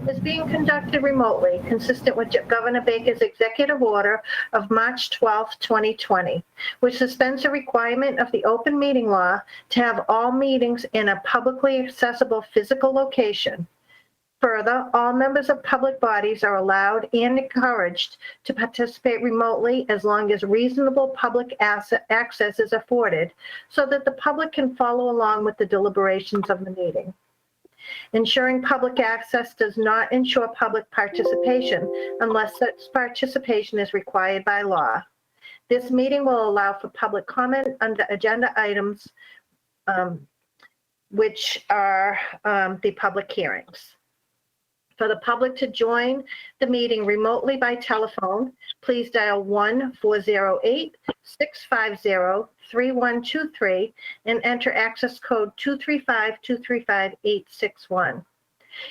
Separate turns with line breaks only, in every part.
is being conducted remotely, consistent with Governor Baker's executive order of March 12, 2020, which suspends the requirement of the open meeting law to have all meetings in a publicly accessible physical location. Further, all members of public bodies are allowed and encouraged to participate remotely as long as reasonable public access is afforded so that the public can follow along with the deliberations of the meeting. Ensuring public access does not ensure public participation unless such participation is required by law. This meeting will allow for public comment under agenda items, which are the public hearings. For the public to join the meeting remotely by telephone, please dial 1-408-650-3123 and enter access code 235-235-861.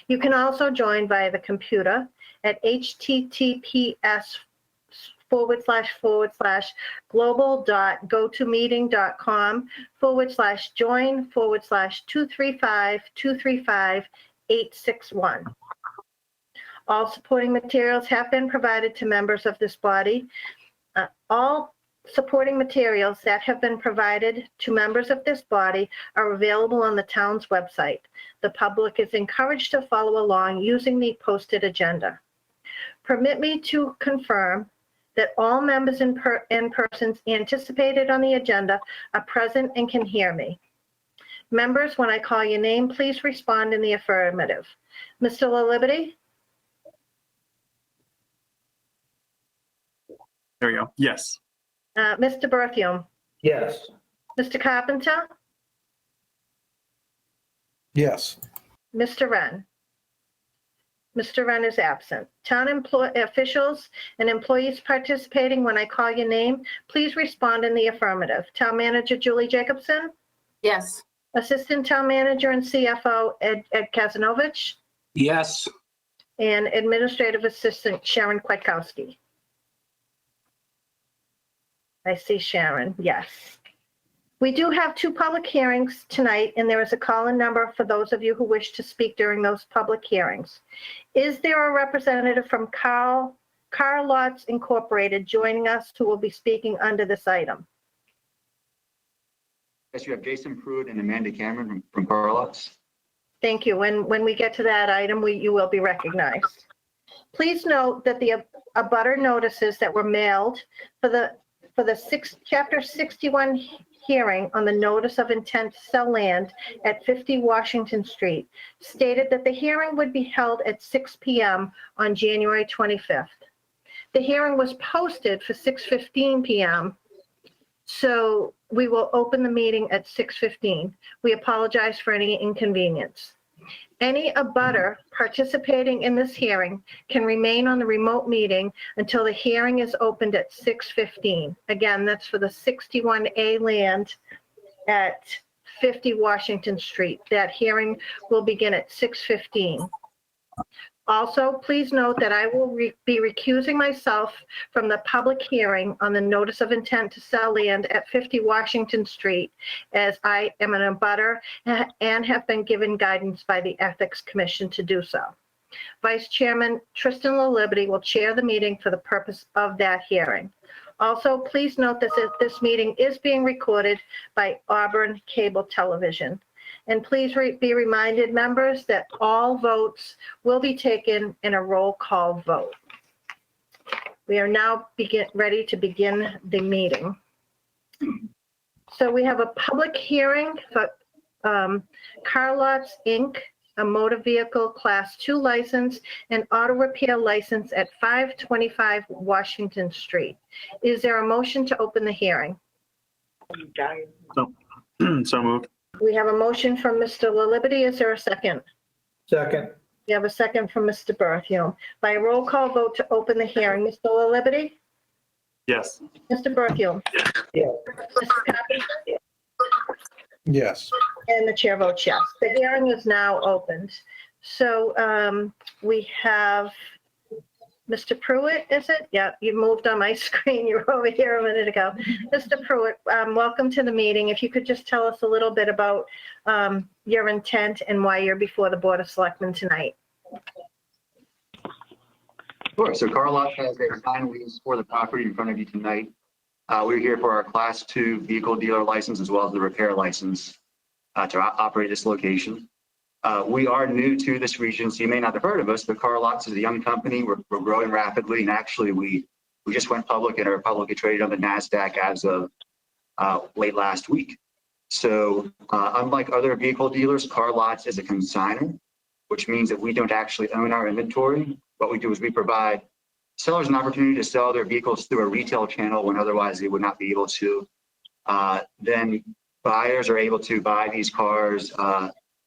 You can also join via the computer at https://global.gotomeeting.com/join/235-235-861. All supporting materials have been provided to members of this body. All supporting materials that have been provided to members of this body are available on the town's website. The public is encouraged to follow along using the posted agenda. Permit me to confirm that all members and persons anticipated on the agenda are present and can hear me. Members, when I call your name, please respond in the affirmative. Mr. LaLiberty?
There we go. Yes.
Mr. Berthium?
Yes.
Mr. Carpenter?
Yes.
Mr. Wren? Mr. Wren is absent. Town officials and employees participating, when I call your name, please respond in the affirmative. Town Manager Julie Jacobson?
Yes.
Assistant Town Manager and CFO Ed Kazanovich?
Yes.
And Administrative Assistant Sharon Kwiatkowski? I see Sharon, yes. We do have two public hearings tonight, and there is a call-in number for those of you who wish to speak during those public hearings. Is there a representative from Car Lots Incorporated joining us who will be speaking under this item?
Yes, you have Jason Pruitt and Amanda Cameron from Car Lots.
Thank you. When we get to that item, you will be recognized. Please note that the abutter notices that were mailed for the Chapter 61 hearing on the notice of intent to sell land at 50 Washington Street stated that the hearing would be held at 6 p.m. on January 25th. The hearing was posted for 6:15 p.m., so we will open the meeting at 6:15. We apologize for any inconvenience. Any abutter participating in this hearing can remain on the remote meeting until the hearing is opened at 6:15. Again, that's for the 61A land at 50 Washington Street. That hearing will begin at 6:15. Also, please note that I will be recusing myself from the public hearing on the notice of intent to sell land at 50 Washington Street, as I am an abutter and have been given guidance by the Ethics Commission to do so. Vice Chairman Tristan LaLiberty will chair the meeting for the purpose of that hearing. Also, please note that this meeting is being recorded by Auburn Cable Television. And please be reminded, members, that all votes will be taken in a roll call vote. We are now ready to begin the meeting. So we have a public hearing for Car Lots, Inc., a motor vehicle Class 2 license and auto repair license at 525 Washington Street. Is there a motion to open the hearing?
So moved.
We have a motion from Mr. LaLiberty. Is there a second?
Second.
We have a second from Mr. Berthium. By roll call vote to open the hearing, Mr. LaLiberty?
Yes.
Mr. Berthium?
Yes.
Mr. Carpenter?
Yes.
And the chair votes yes. The hearing is now opened. So we have Mr. Pruitt, is it? Yeah, you moved on my screen. You were over here a minute ago. Mr. Pruitt, welcome to the meeting. If you could just tell us a little bit about your intent and why you're before the Board of Selectmen tonight.
Sure. So Carlock has a signed lease for the property in front of you tonight. We're here for our Class 2 vehicle dealer license as well as the repair license to operate this location. We are new to this region, so you may not have heard of us, but Carlock is a young company. We're growing rapidly, and actually we just went public and are publicly traded on the NASDAQ as of late last week. So unlike other vehicle dealers, Carlock is a consignor, which means that we don't actually own our inventory. What we do is we provide sellers an opportunity to sell their vehicles through a retail channel when otherwise they would not be able to. Then buyers are able to buy these cars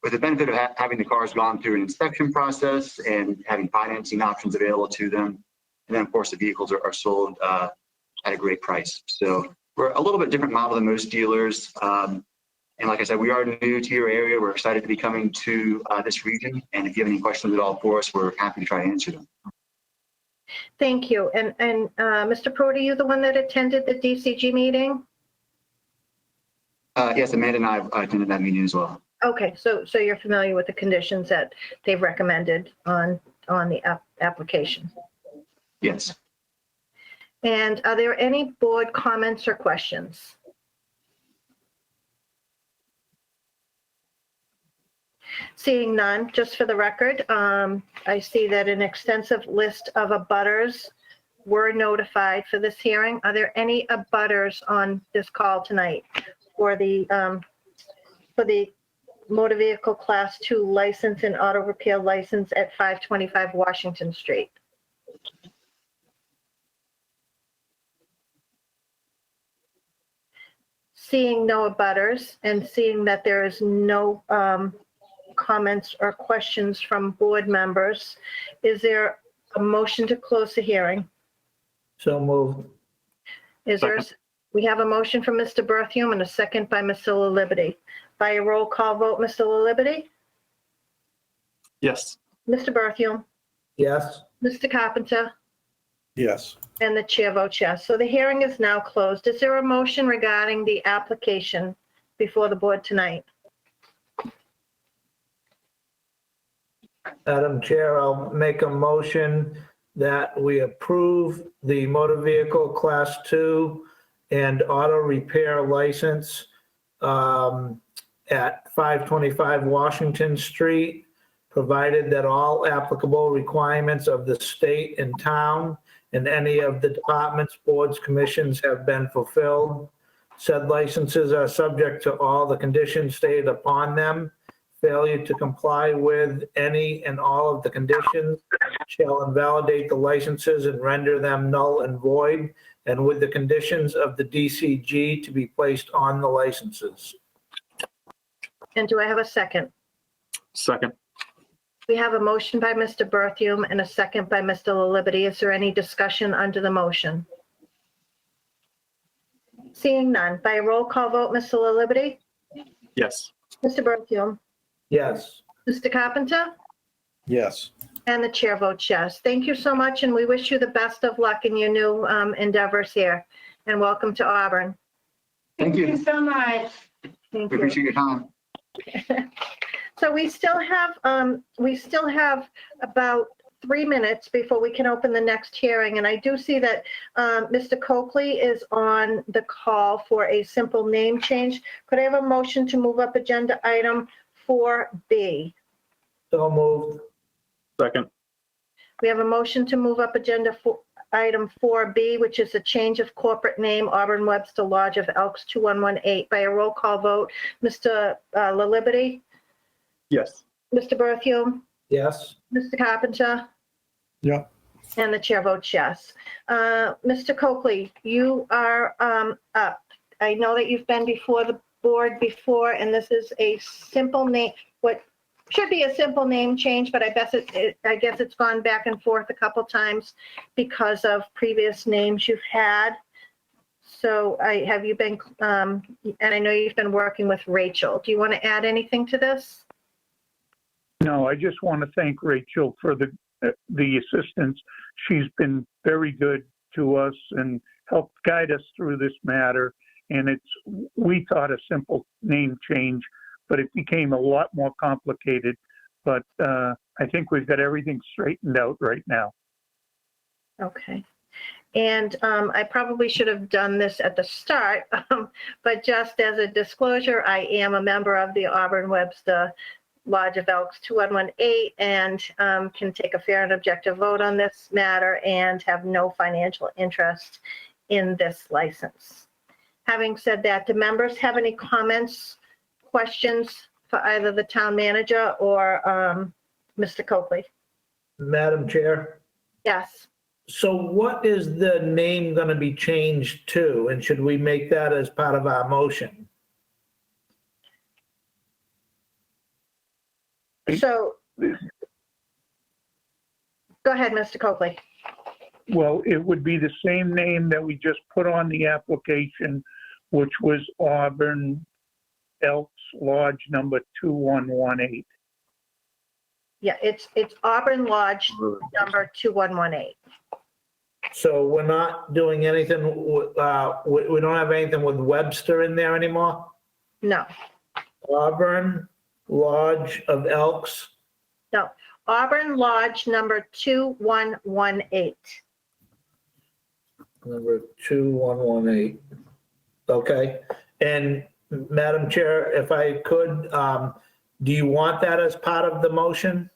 with the benefit of having the cars gone through an inspection process and having financing options available to them. And then, of course, the vehicles are sold at a great price. So we're a little bit different model than most dealers. And like I said, we are new to your area. We're excited to be coming to this region. And if you have any questions at all for us, we're happy to try to answer them.
Thank you. And Mr. Pruitt, are you the one that attended the DCG meeting?
Yes, Amanda and I attended that meeting as well.
Okay, so you're familiar with the conditions that they've recommended on the application.
Yes.
And are there any board comments or questions? Seeing none, just for the record, I see that an extensive list of abutters were notified for this hearing. Are there any abutters on this call tonight for the motor vehicle class 2 license and auto repair license at 525 Washington Street? Seeing no abutters and seeing that there is no comments or questions from board members, is there a motion to close the hearing?
So moved.
Is there, we have a motion from Mr. Berthium and a second by Mr. LaLiberte. By a roll call vote, Mr. LaLiberte?
Yes.
Mr. Berthium?
Yes.
Mr. Carpenter?
Yes.
And the chair votes yes. So the hearing is now closed. Is there a motion regarding the application before the board tonight?
Madam Chair, I'll make a motion that we approve the motor vehicle class 2 and auto repair license at 525 Washington Street, provided that all applicable requirements of the state and town and any of the departments, boards, commissions have been fulfilled. Said licenses are subject to all the conditions stated upon them. Failure to comply with any and all of the conditions shall invalidate the licenses and render them null and void, and with the conditions of the DCG to be placed on the licenses.
And do I have a second?
Second.
We have a motion by Mr. Berthium and a second by Mr. LaLiberte. Is there any discussion under the motion? Seeing none, by a roll call vote, Mr. LaLiberte?
Yes.
Mr. Berthium?
Yes.
Mr. Carpenter?
Yes.
And the chair votes yes. Thank you so much, and we wish you the best of luck in your new endeavors here. And welcome to Auburn.
Thank
Thank you
you.
so much.
Thank
We
you.
appreciate your time.
So we still have about 3 minutes before we can open the next hearing. And I do see that Mr. Coakley is on the call for a simple name change. Could I have a motion to move up agenda item 4B?
So moved.
Second.
We have a motion to move up agenda item 4B, which is a change of corporate name, Auburn Webster Lodge of Elks 2118. By a roll call vote, Mr. LaLiberte?
Yes.
Mr. Berthium?
Yes.
Mr. Carpenter?
Yeah.
And the chair votes yes. Mr. Coakley, you are up. I know that you've been before the board before, and this is a simple name, what should be a simple name change, but I guess it's gone back and forth a couple times because of previous names you've had. So have you been, and I know you've been working with Rachel. Do you want to add anything to this?
No, I just want to thank Rachel for the assistance. She's been very good to us and helped guide us through this matter. And we thought a simple name change, but it became a lot more complicated. But I think we've got everything straightened out right now.
Okay. And I probably should have done this at the start, but just as a disclosure, I am a member of the Auburn Webster Lodge of Elks 2118 and can take a fair and objective vote on this matter and have no financial interest in this license. Having said that, do members have any comments, questions for either the town manager or Mr. Coakley?
Madam Chair,
Yes.
so what is the name going to be changed to? And should we make that as part of our motion?
So, go ahead, Mr. Coakley.
Well, it would be the same name that we just put on the application, which was Auburn Elks Lodge number 2118.
Yeah, it's Auburn Lodge number 2118.
So we're not doing anything, we don't have anything with Webster in there anymore?
No,
Auburn Lodge of Elks,
no. Auburn Lodge number 2118.
number 2118. Okay, and Madam Chair, if I could, do you want that as part of the motion?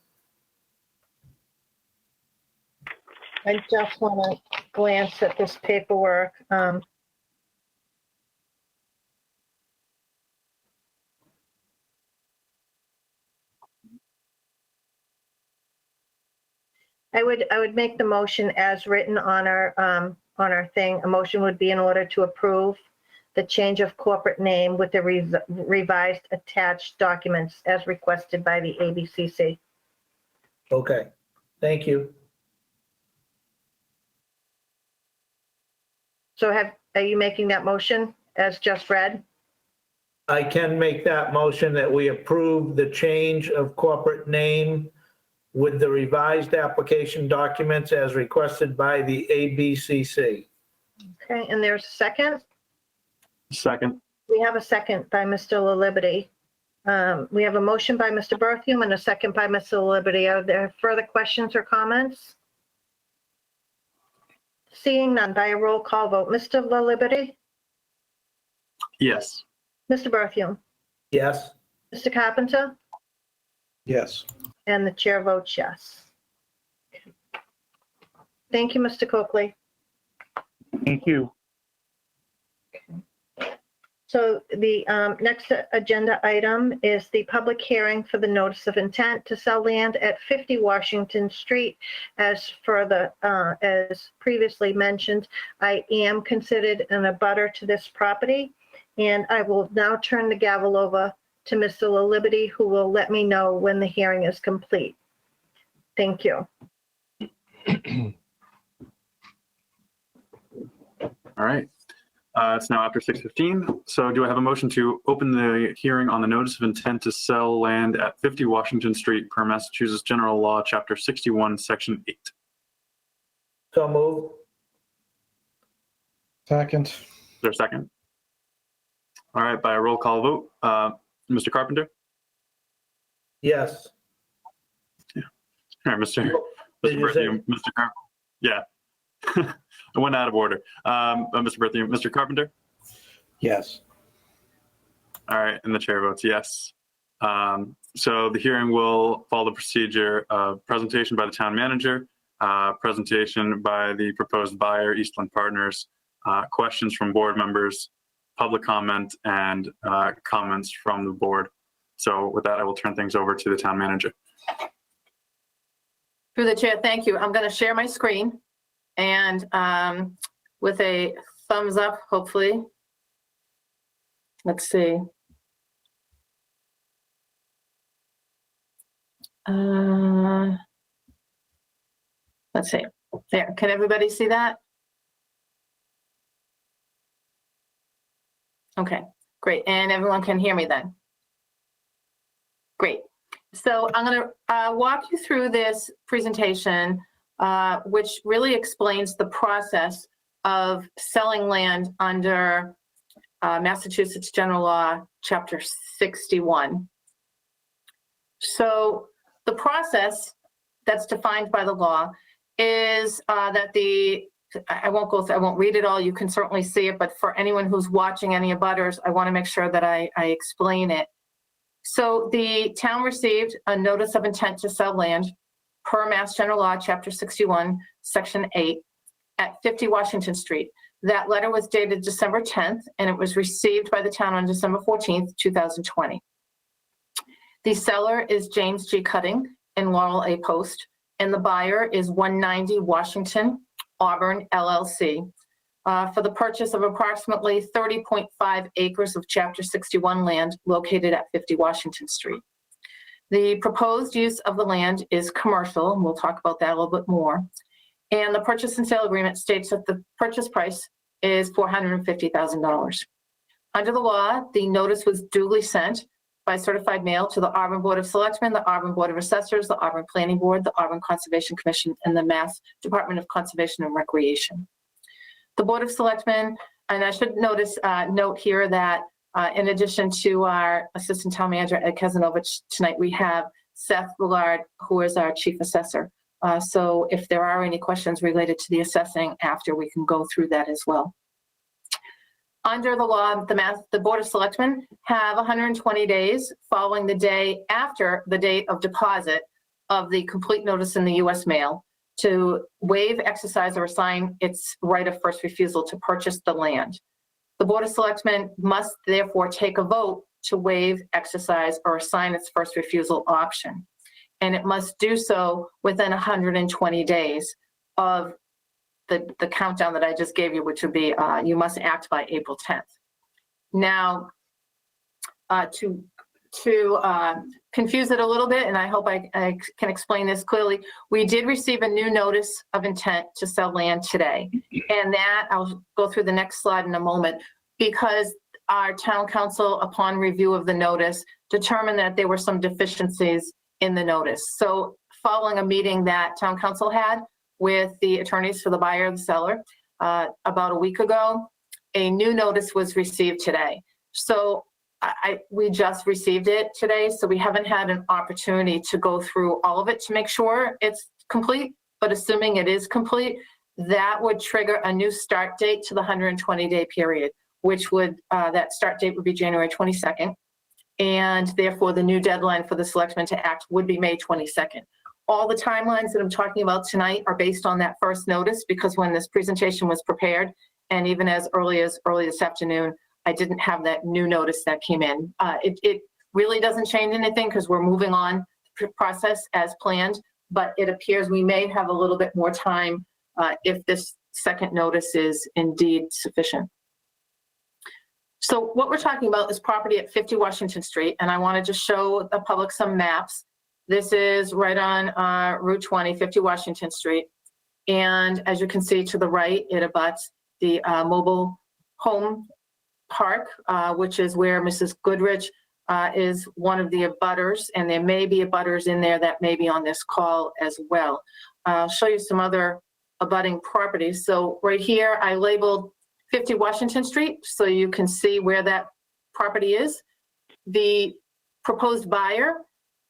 I just want to glance at this paperwork. I would make the motion as written on our thing. A motion would be in order to approve the change of corporate name with the revised attached documents as requested by the ABCC.
Okay, thank you.
So are you making that motion as just read?
I can make that motion that we approve the change of corporate name with the revised application documents as requested by the ABCC.
Okay, and there's a second?
Second.
We have a second by Mr. LaLiberty. We have a motion by Mr. Berthium and a second by Mr. LaLiberty. Are there further questions or comments? Seeing none, by a roll call vote. Mr. LaLiberty?
Yes.
Mr. Berthium?
Yes?
Mr. Carpenter?
Yes.
And the chair votes yes. Thank you, Mr. Coakley.
Thank you.
So the next agenda item is the public hearing for the notice of intent to sell land at 50 Washington Street. As previously mentioned, I am considered an abutter to this property, and I will now turn the gavel over to Mr. LaLiberty, who will let me know when the hearing is complete. Thank you.
All right. It's now after 6:15. So do I have a motion to open the hearing on the notice of intent to sell land at 50 Washington Street per Massachusetts General Law, Chapter 61, Section 8?
So move.
Second.
Is there a second? All right, by a roll call vote, Mr. Carpenter?
Yes.
All right, Mr.
Did you say-
Berthium, Mr. Carpenter? Yeah. I went out of order. Mr. Berthium, Mr. Carpenter?
Yes.
All right, and the chair votes yes. So the hearing will follow the procedure of presentation by the town manager, presentation by the proposed buyer, Eastland Partners, questions from board members, public comment, and comments from the board. So with that, I will turn things over to the town manager.
Through the chair, thank you. I'm going to share my screen and with a thumbs up, hopefully. Let's see. Let's see. There, can everybody see that? Okay, great. And everyone can hear me then? Great. So I'm going to walk you through this presentation, which really explains the process of selling land under Massachusetts General Law, Chapter 61. So the process that's defined by the law is that I won't read it all. You can certainly see it, but for anyone who's watching any abutters, I want to make sure that I explain it. So the town received a notice of intent to sell land per Mass General Law, Chapter 61, Section 8, at 50 Washington Street. That letter was dated December 10th, and it was received by the town on December 14th, 2020. The seller is James G. Cutting and Laurel A. Post, and the buyer is 190 Washington, Auburn, LLC, for the purchase of approximately 30.5 acres of Chapter 61 land located at 50 Washington Street. The proposed use of the land is commercial, and we'll talk about that a little bit more. And the purchase and sale agreement states that the purchase price is $450,000. Under the law, the notice was duly sent by certified mail to the Auburn Board of Selectmen, the Auburn Board of Assessors, the Auburn Planning Board, the Auburn Conservation Commission, and the Mass Department of Conservation and Recreation. The Board of Selectmen, and I should note here that in addition to our Assistant Town Manager, Ed Kazanovich, tonight we have Seth Willard, who is our Chief Assessor. So if there are any questions related to the assessing after, we can go through that as well. Under the law, the Board of Selectmen have 120 days following the day after the date of deposit of the complete notice in the U.S. mail to waive, exercise, or assign its right of first refusal to purchase the land. The Board of Selectmen must therefore take a vote to waive, exercise, or assign its first refusal option. And it must do so within 120 days of the countdown that I just gave you, which would be you must act by April 10th. Now, to confuse it a little bit, and I hope I can explain this clearly, we did receive a new notice of intent to sell land today. And that, I'll go through the next slide in a moment, because our town council, upon review of the notice, determined that there were some deficiencies in the notice. So following a meeting that town council had with the attorneys for the buyer and seller about a week ago, a new notice was received today. So we just received it today, so we haven't had an opportunity to go through all of it to make sure it's complete, but assuming it is complete, that would trigger a new start date to the 120-day period, which would, that start date would be January 22nd. And therefore, the new deadline for the selectmen to act would be May 22nd. All the timelines that I'm talking about tonight are based on that first notice, because when this presentation was prepared, and even as early this afternoon, I didn't have that new notice that came in. It really doesn't change anything because we're moving on the process as planned, but it appears we may have a little bit more time if this second notice is indeed sufficient. So what we're talking about is property at 50 Washington Street, and I want to just show the public some maps. This is right on Route 20, 50 Washington Street. And as you can see to the right, it abuts the mobile home park, which is where Mrs. Goodrich is one of the abutters, and there may be abutters in there that may be on this call as well. I'll show you some other abutting properties. So right here, I labeled 50 Washington Street, so you can see where that property is. The proposed buyer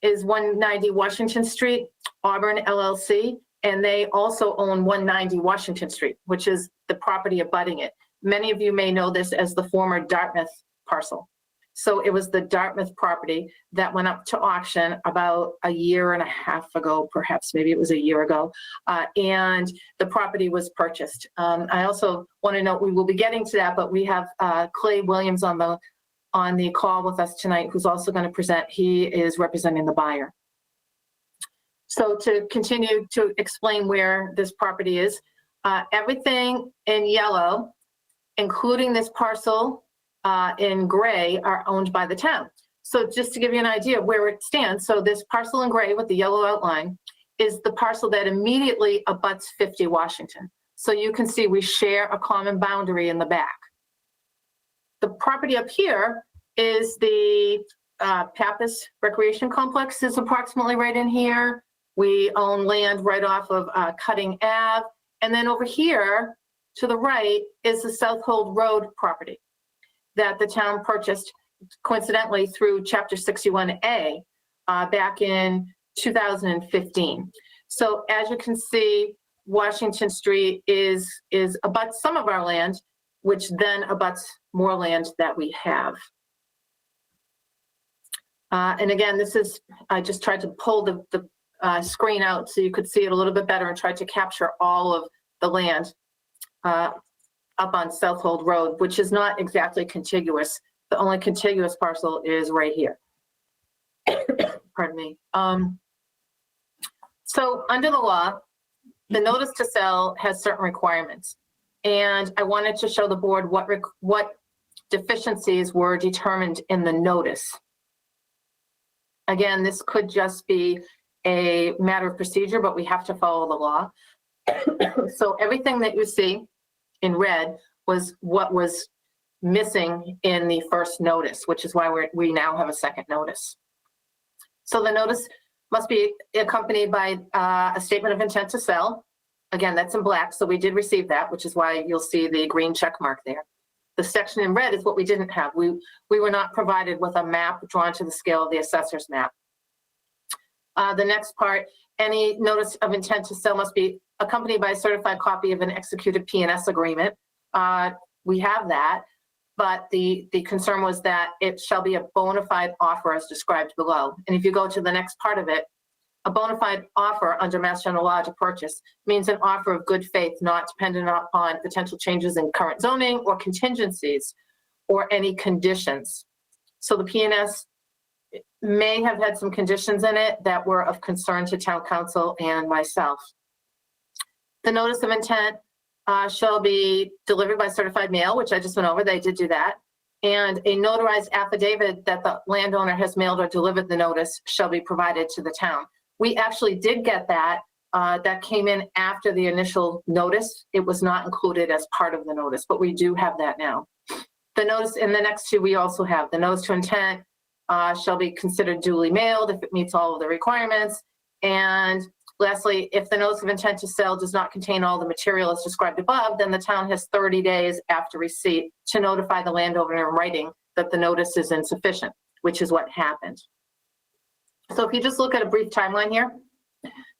is 190 Washington Street, Auburn LLC, and they also own 190 Washington Street, which is the property abutting it. Many of you may know this as the former Dartmouth parcel. So it was the Dartmouth property that went up to auction about a year and a half ago, perhaps maybe it was a year ago, and the property was purchased. I also want to note, we will be getting to that, but we have Clay Williams on the call with us tonight, who's also going to present. He is representing the buyer. So to continue to explain where this property is, everything in yellow, including this parcel in gray, are owned by the town. So just to give you an idea of where it stands, so this parcel in gray with the yellow outline is the parcel that immediately abuts 50 Washington. So you can see we share a common boundary in the back. The property up here is the Pappas Recreation Complex is approximately right in here. We own land right off of Cutting Ave. And then over here to the right is the South Hold Road property that the town purchased coincidentally through Chapter 61A back in 2015. So as you can see, Washington Street is abuts some of our land, which then abuts more land that we have. And again, this is, I just tried to pull the screen out so you could see it a little bit better and tried to capture all of the land up on Southold Road, which is not exactly contiguous. The only contiguous parcel is right here. Pardon me. So under the law, the notice to sell has certain requirements. And I wanted to show the board what deficiencies were determined in the notice. Again, this could just be a matter of procedure, but we have to follow the law. So everything that you see in red was what was missing in the first notice, which is why we now have a second notice. So the notice must be accompanied by a statement of intent to sell. Again, that's in black, so we did receive that, which is why you'll see the green check mark there. The section in red is what we didn't have. We were not provided with a map drawn to the scale of the assessor's map. The next part, any notice of intent to sell must be accompanied by a certified copy of an executed P&S agreement. We have that, but the concern was that it shall be a bona fide offer as described below. And if you go to the next part of it, a bona fide offer under Mass General Law to purchase means an offer of good faith, not dependent upon potential changes in current zoning or contingencies or any conditions. So the P&S may have had some conditions in it that were of concern to town council and myself. The notice of intent shall be delivered by certified mail, which I just went over. They did do that. And a notarized affidavit that the landowner has mailed or delivered the notice shall be provided to the town. We actually did get that. That came in after the initial notice. It was not included as part of the notice, but we do have that now. The notice in the next two, we also have the notice to intent shall be considered duly mailed if it meets all of the requirements. And lastly, if the notice of intent to sell does not contain all the material as described above, then the town has 30 days after receipt to notify the landowner in writing that the notice is insufficient, which is what happened. So if you just look at a brief timeline here,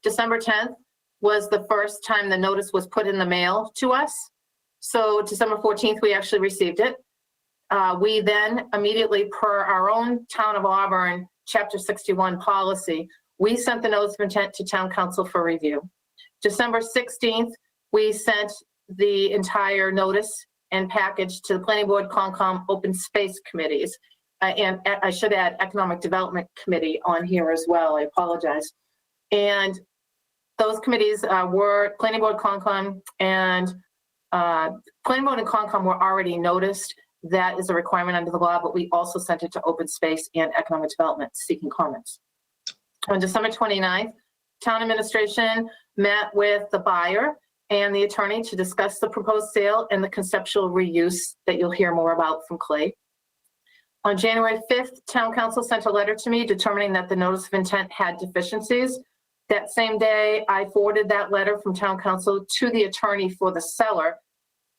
December 10th was the first time the notice was put in the mail to us. So December 14th, we actually received it. We then immediately, per our own Town of Auburn Chapter 61 policy, we sent the notice of intent to Town Council for review. December 16th, we sent the entire notice and package to the Planning Board, Concom, Open Space Committees. And I should add Economic Development Committee on here as well. I apologize. And those committees were Planning Board, Concom, and Planning Board and Concom were already noticed. That is a requirement under the law, but we also sent it to Open Space and Economic Development seeking comments. On December 29th, Town Administration met with the buyer and the attorney to discuss the proposed sale and the conceptual reuse that you'll hear more about from Clay. On January 5th, Town Council sent a letter to me determining that the notice of intent had deficiencies. That same day, I forwarded that letter from Town Council to the attorney for the seller.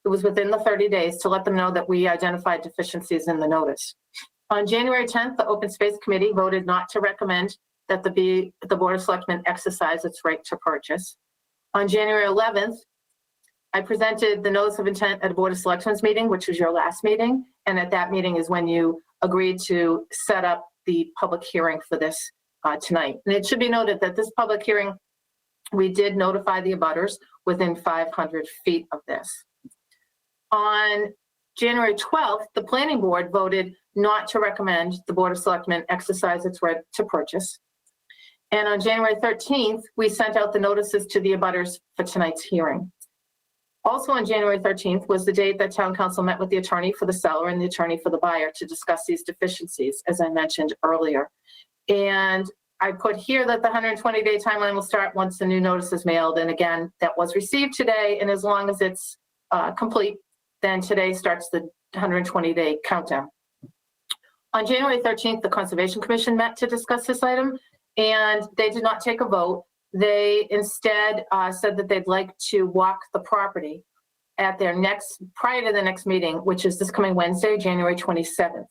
It was within the 30 days to let them know that we identified deficiencies in the notice. On January 10th, the Open Space Committee voted not to recommend that the Board of Selectmen exercise its right to purchase. On January 11th, I presented the notice of intent at a Board of Selectmen's meeting, which was your last meeting. And at that meeting is when you agreed to set up the public hearing for this tonight. And it should be noted that this public hearing, we did notify the abutters within 500 feet of this. On January 12th, the Planning Board voted not to recommend the Board of Selectmen exercise its right to purchase. And on January 13th, we sent out the notices to the abutters for tonight's hearing. Also on January 13th was the date that Town Council met with the attorney for the seller and the attorney for the buyer to discuss these deficiencies, as I mentioned earlier. And I put here that the 120-day timeline will start once the new notice is mailed. And again, that was received today. And as long as it's complete, then today starts the 120-day countdown. On January 13th, the Conservation Commission met to discuss this item, and they did not take a vote. They instead said that they'd like to walk the property at their prior to the next meeting, which is this coming Wednesday, January 27th.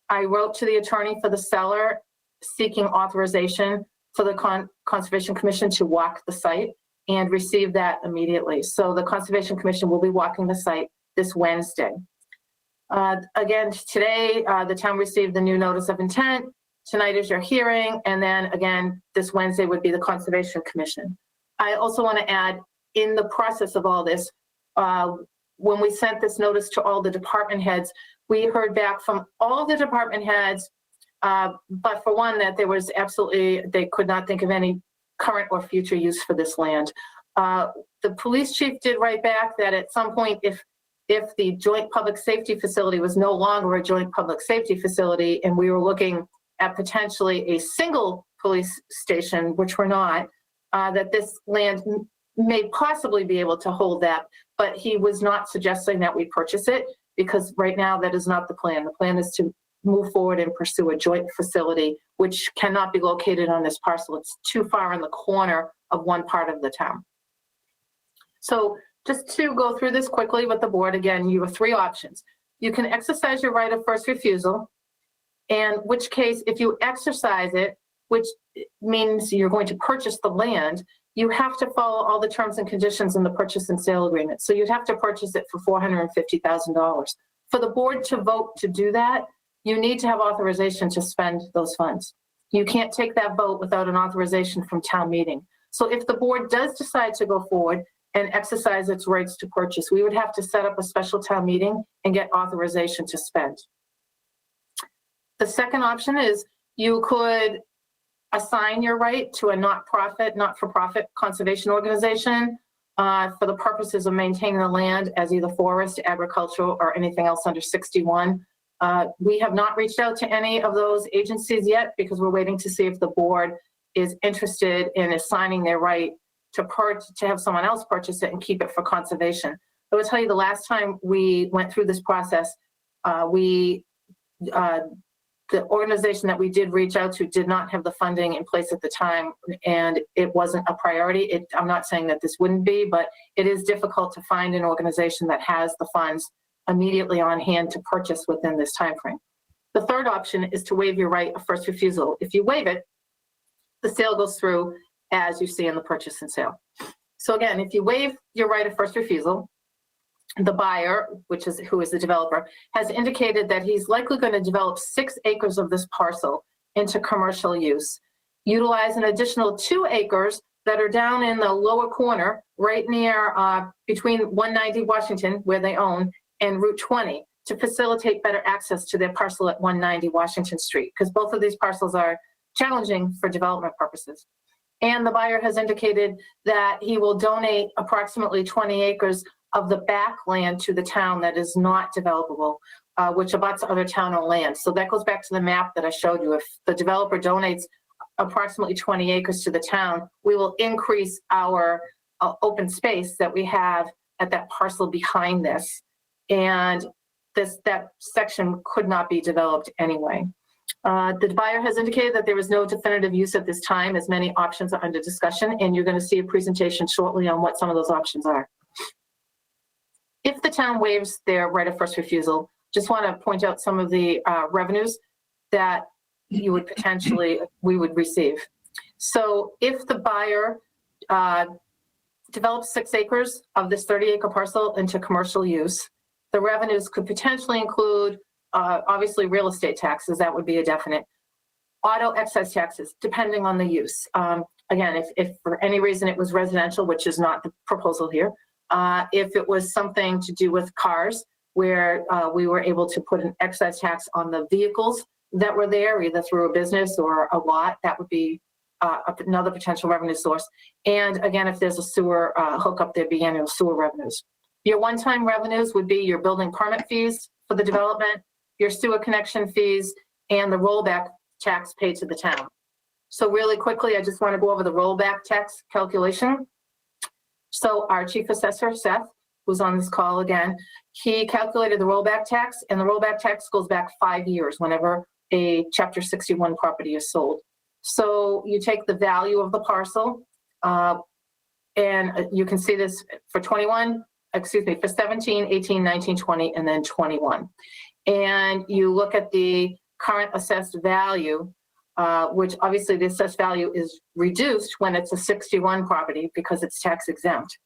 I wrote to the attorney for the seller seeking authorization for the Conservation Commission to walk the site. and receive that immediately. So the Conservation Commission will be walking the site this Wednesday. Again, today, the town received the new notice of intent. Tonight is your hearing, and then again, this Wednesday would be the Conservation Commission. I also want to add, in the process of all this, when we sent this notice to all the department heads, we heard back from all the department heads, but for one, that there was absolutely, they could not think of any current or future use for this land. The police chief did write back that at some point, if the joint public safety facility was no longer a joint public safety facility and we were looking at potentially a single police station, which we're not, that this land may possibly be able to hold that, but he was not suggesting that we purchase it because right now that is not the plan. The plan is to move forward and pursue a joint facility, which cannot be located on this parcel. It's too far in the corner of one part of the town. So just to go through this quickly with the board, again, you have three options. You can exercise your right of first refusal, in which case, if you exercise it, which means you're going to purchase the land, you have to follow all the terms and conditions in the purchase and sale agreement. So you'd have to purchase it for $450,000. For the board to vote to do that, you need to have authorization to spend those funds. You can't take that vote without an authorization from town meeting. So if the board does decide to go forward and exercise its rights to purchase, we would have to set up a special town meeting and get authorization to spend. The second option is you could assign your right to a not-for-profit conservation organization for the purposes of maintaining the land as either forest, agricultural, or anything else under 61. We have not reached out to any of those agencies yet because we're waiting to see if the board is interested in assigning their right to have someone else purchase it and keep it for conservation. I will tell you, the last time we went through this process, the organization that we did reach out to did not have the funding in place at the time, and it wasn't a priority. I'm not saying that this wouldn't be, but it is difficult to find an organization that has the funds immediately on hand to purchase within this timeframe. The third option is to waive your right of first refusal. If you waive it, the sale goes through as you see in the purchase and sale. So again, if you waive your right of first refusal, the buyer, who is the developer, has indicated that he's likely going to develop 6 acres of this parcel into commercial use, utilize an additional 2 acres that are down in the lower corner, right near between 190 Washington, where they own, and Route 20, to facilitate better access to their parcel at 190 Washington Street, because both of these parcels are challenging for development purposes. And the buyer has indicated that he will donate approximately 20 acres of the backland to the town that is not developable, which abuts other town-owned land. So that goes back to the map that I showed you. If the developer donates approximately 20 acres to the town, we will increase our open space that we have at that parcel behind this. And that section could not be developed anyway. The buyer has indicated that there is no definitive use at this time, as many options are under discussion, and you're going to see a presentation shortly on what some of those options are. If the town waives their right of first refusal, just want to point out some of the revenues that we would receive. So if the buyer develops 6 acres of this 30-acre parcel into commercial use, the revenues could potentially include, obviously, real estate taxes. That would be a definite. Auto excise taxes, depending on the use. Again, if for any reason it was residential, which is not the proposal here, if it was something to do with cars, where we were able to put an excise tax on the vehicles that were there, either through a business or a lot, that would be another potential revenue source. And again, if there's a sewer hookup, there'd be annual sewer revenues. Your one-time revenues would be your building permit fees for the development, your sewer connection fees, and the rollback tax paid to the town. So really quickly, I just want to go over the rollback tax calculation. So our chief assessor, Seth, who's on this call again, he calculated the rollback tax, and the rollback tax goes back 5 years whenever a Chapter 61 property is sold. So you take the value of the parcel, and you can see this for 17, 18, 19, 20, and then 21. And you look at the current assessed value which obviously the assessed value is reduced when it's a 61 property because it's tax exempt.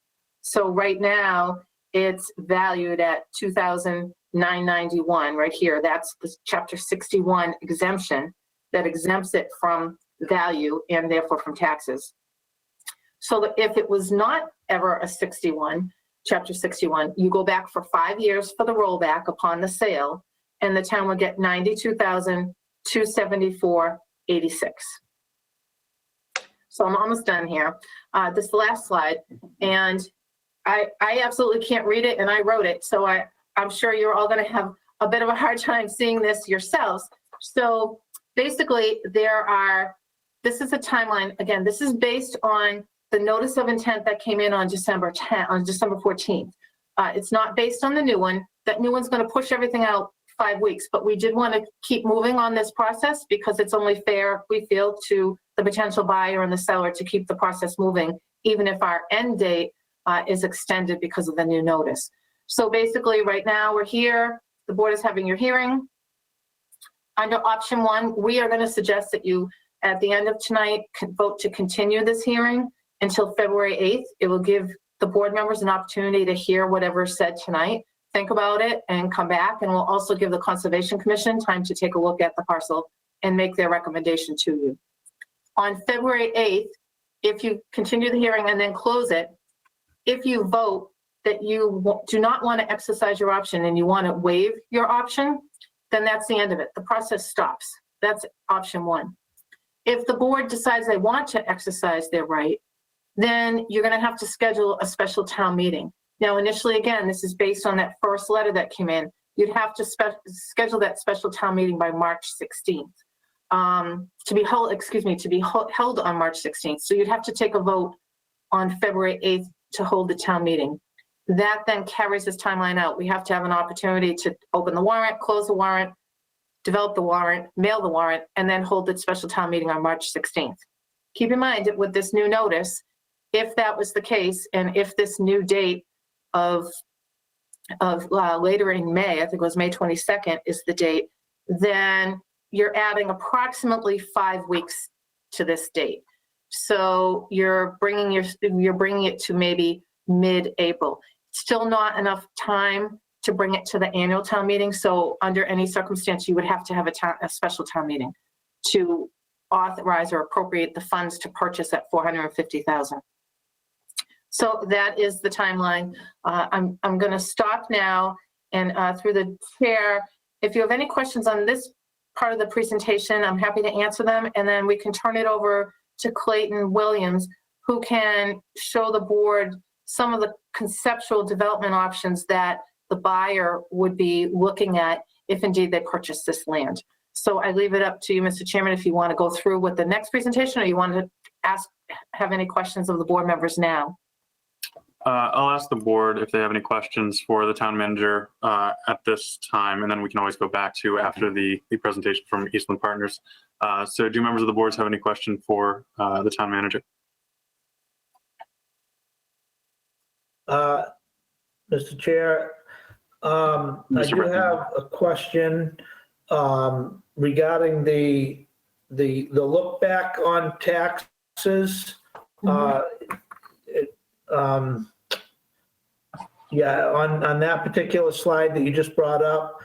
So right now, it's valued at $2,991 right here. That's the Chapter 61 exemption that exempts it from value and therefore from taxes. So that if it was not ever a 61, Chapter 61, you go back for 5 years for the rollback upon the sale, and the town would get $92,274.86. So I'm almost done here. This last slide, and I absolutely can't read it, and I wrote it, so I'm sure you're all going to have a bit of a hard time seeing this yourselves. So basically, this is a timeline. Again, this is based on the notice of intent that came in on December 14th. It's not based on the new one. That new one's going to push everything out 5 weeks, but we did want to keep moving on this process because it's only fair, we feel, to the potential buyer and the seller to keep the process moving, even if our end date is extended because of the new notice. So basically, right now, we're here. The board is having your hearing. Under option 1, we are going to suggest that you, at the end of tonight, vote to continue this hearing until February 8th. It will give the board members an opportunity to hear whatever is said tonight, think about it, and come back. And we'll also give the Conservation Commission time to take a look at the parcel and make their recommendation to you. On February 8th, if you continue the hearing and then close it, if you vote that you do not want to exercise your option and you want to waive your option, then that's the end of it. The process stops. That's option 1. If the board decides they want to exercise their right, then you're going to have to schedule a special town meeting. Now, initially, again, this is based on that first letter that came in. You'd have to schedule that special town meeting by March 16th. To be held on March 16th. So you'd have to take a vote on February 8th to hold the town meeting. That then carries this timeline out. We have to have an opportunity to open the warrant, close the warrant, develop the warrant, mail the warrant, and then hold the special town meeting on March 16th. Keep in mind that with this new notice, if that was the case, and if this new date of later in May, I think it was May 22nd is the date, then you're adding approximately 5 weeks to this date. So you're bringing it to maybe mid-April. Still not enough time to bring it to the annual town meeting. So under any circumstance, you would have to have a special town meeting to authorize or appropriate the funds to purchase that $450,000. So that is the timeline. I'm going to stop now, and through the chair, if you have any questions on this part of the presentation, I'm happy to answer them, and then we can turn it over to Clayton Williams, who can show the board some of the conceptual development options that the buyer would be looking at if indeed they purchase this land. So I leave it up to you, Mr. Chairman, if you want to go through with the next presentation, or you want to have any questions of the board members now.
I'll ask the board if they have any questions for the town manager at this time, and then we can always go back to after the presentation from Eastland Partners. So do members of the board have any question for the town manager?
Mr. Chair, I do have a question regarding the look back on taxes. Yeah, on that particular slide that you just brought up.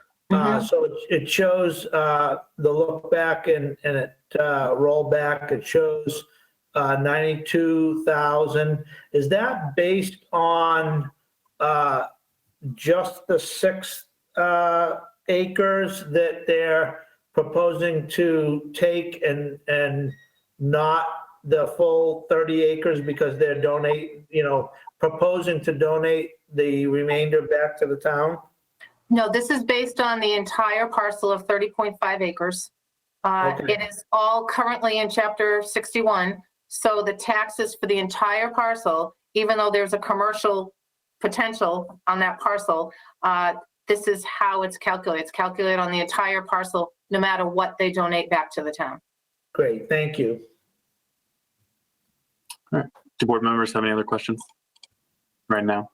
So it shows the look back and it roll back. It shows 92,000. Is that based on just the 6 acres that they're proposing to take and not the full 30 acres because they're proposing to donate the remainder back to the town?
No, this is based on the entire parcel of 30.5 acres.
Okay.
It is all currently in Chapter 61. So the taxes for the entire parcel, even though there's a commercial potential on that parcel, this is how it's calculated. It's calculated on the entire parcel, no matter what they donate back to the town.
Great, thank you.
All right. Do board members have any other questions right now?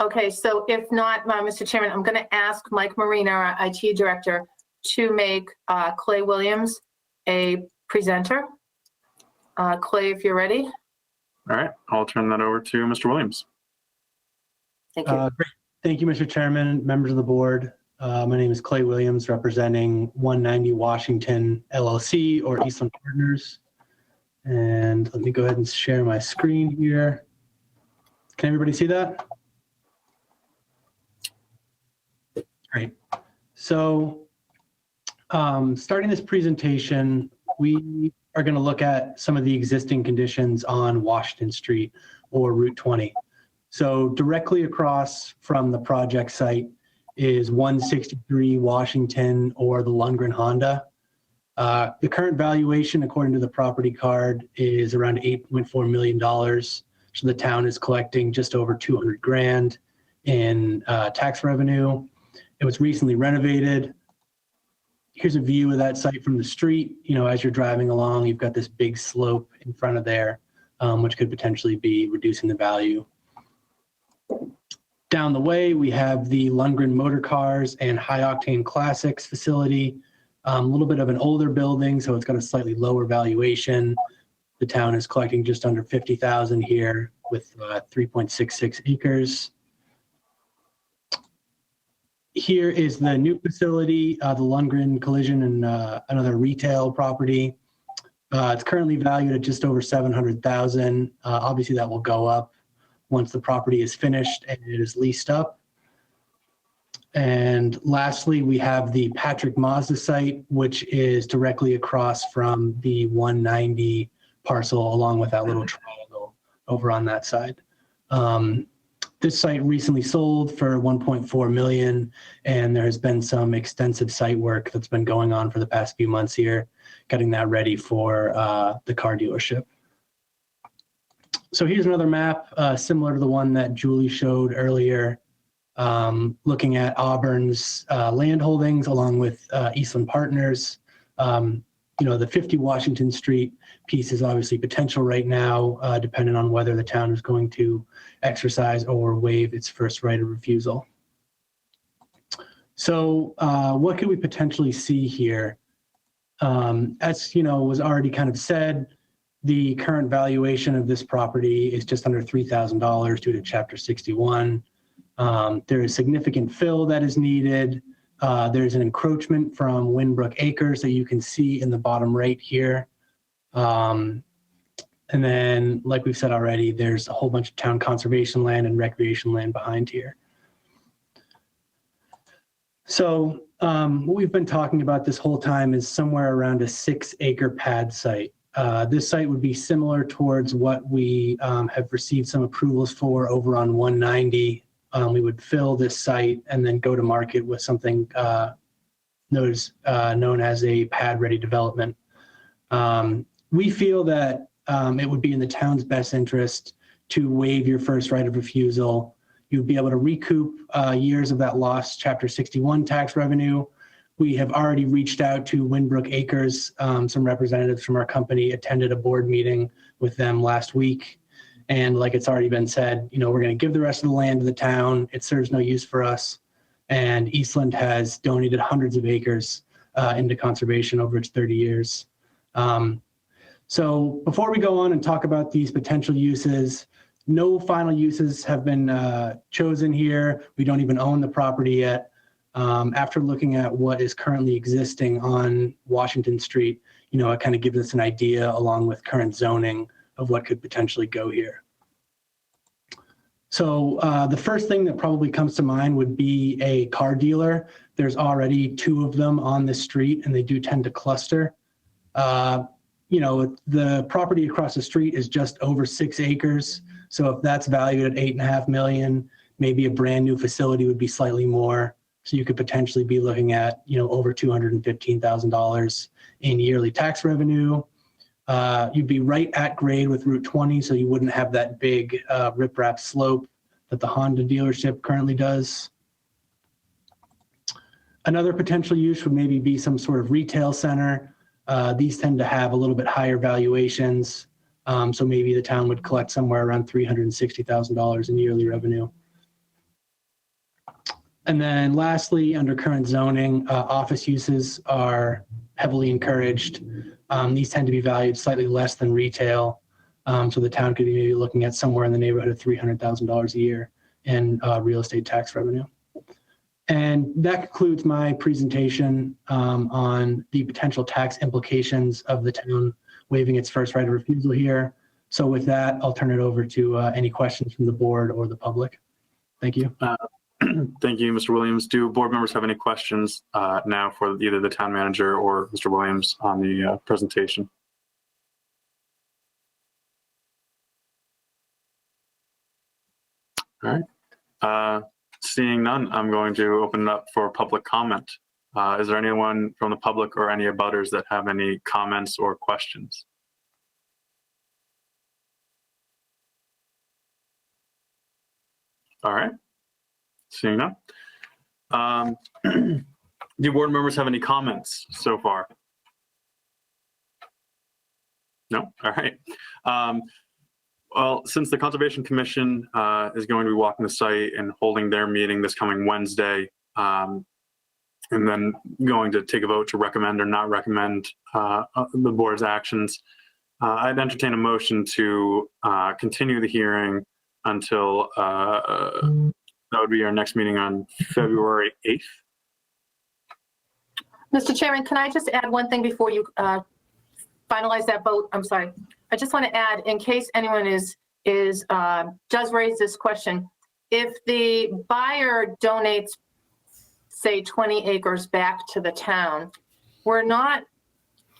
Okay, so if not, Mr. Chairman, I'm going to ask Mike Marina, our IT director, to make Clay Williams a presenter. Clay, if you're ready.
All right, I'll turn that over to Mr. Williams.
Thank you.
Great. Thank you, Mr. Chairman, members of the board. My name is Clay Williams, representing 190 Washington LLC, or Eastland Partners. And let me go ahead and share my screen here. Can everybody see that? Great. So starting this presentation, we are going to look at some of the existing conditions on Washington Street, or Route 20. So directly across from the project site is 163 Washington, or the Lundgren Honda. The current valuation, according to the property card, is around $8.4 million. So the town is collecting just over 200 grand in tax revenue. It was recently renovated. Here's a view of that site from the street. You know, as you're driving along, you've got this big slope in front of there, which could potentially be reducing the value. Down the way, we have the Lundgren Motor Cars and High Octane Classics facility. A little bit of an older building, so it's got a slightly lower valuation. The town is collecting just under $50,000 here with 3.66 acres. Here is the new facility, the Lundgren Collision and another retail property. It's currently valued at just over $700,000. Obviously, that will go up once the property is finished and it is leased up. And lastly, we have the Patrick Mazda site, which is directly across from the 190 parcel, along with that little triangle over on that side. This site recently sold for $1.4 million, and there has been some extensive site work that's been going on for the past few months here, getting that ready for the car dealership. So here's another map similar to the one that Julie showed earlier, looking at Auburn's land holdings along with Eastland Partners. You know, the 50 Washington Street piece is obviously potential right now, depending on whether the town is going to exercise or waive its first right of refusal. So what could we potentially see here? As you know, was already kind of said, the current valuation of this property is just under $3,000 due to Chapter 61. There is significant fill that is needed. There's an encroachment from Winbrook Acres that you can see in the bottom right here. And then, like we've said already, there's a whole bunch of town conservation land and recreation land behind here. So what we've been talking about this whole time is somewhere around a 6-acre pad site. This site would be similar towards what we have received some approvals for over on 190. We would fill this site and then go to market with something known as a pad-ready development. We feel that it would be in the town's best interest to waive your first right of refusal. You'd be able to recoup years of that lost Chapter 61 tax revenue. We have already reached out to Winbrook Acres. Some representatives from our company attended a board meeting with them last week. And like it's already been said, you know, we're going to give the rest of the land to the town. It serves no use for us. And Eastland has donated hundreds of acres into conservation over its 30 years. So before we go on and talk about these potential uses, no final uses have been chosen here. We don't even own the property yet. After looking at what is currently existing on Washington Street, you know, it kind of gives us an idea along with current zoning of what could potentially go here. So the first thing that probably comes to mind would be a car dealer. There's already 2 of them on the street and they do tend to cluster. You know, the property across the street is just over 6 acres. So if that's valued at $8.5 million, maybe a brand new facility would be slightly more. So you could potentially be looking at, you know, over $215,000 in yearly tax revenue. You'd be right at grade with Route 20, so you wouldn't have that big riprap slope that the Honda dealership currently does. Another potential use would maybe be some sort of retail center. These tend to have a little bit higher valuations, so maybe the town would collect somewhere around $360,000 in yearly revenue. And then lastly, under current zoning, office uses are heavily encouraged. These tend to be valued slightly less than retail. So the town could be maybe looking at somewhere in the neighborhood of $300,000 a year in real estate tax revenue. And that concludes my presentation on the potential tax implications of the town waiving its first right of refusal here. So with that, I'll turn it over to any questions from the board or the public. Thank you.
Thank you, Mr. Williams. Do board members have any questions now for either the town manager or Mr. Williams on the presentation? All right. Seeing none, I'm going to open it up for public comment. Is there anyone from the public or any abutters that have any comments or questions? All right. Seeing none. Do board members have any comments so far? No? All right. Well, since the Conservation Commission is going to be walking the site and holding their meeting this coming Wednesday, and then going to take a vote to recommend or not recommend the board's actions, I'd entertain a motion to continue the hearing until that would be our next meeting on February 8th.
Mr. Chairman, can I just add one thing before you finalize that vote? I'm sorry. I just want to add, in case anyone does raise this question, if the buyer donates, say, 20 acres back to the town, we're not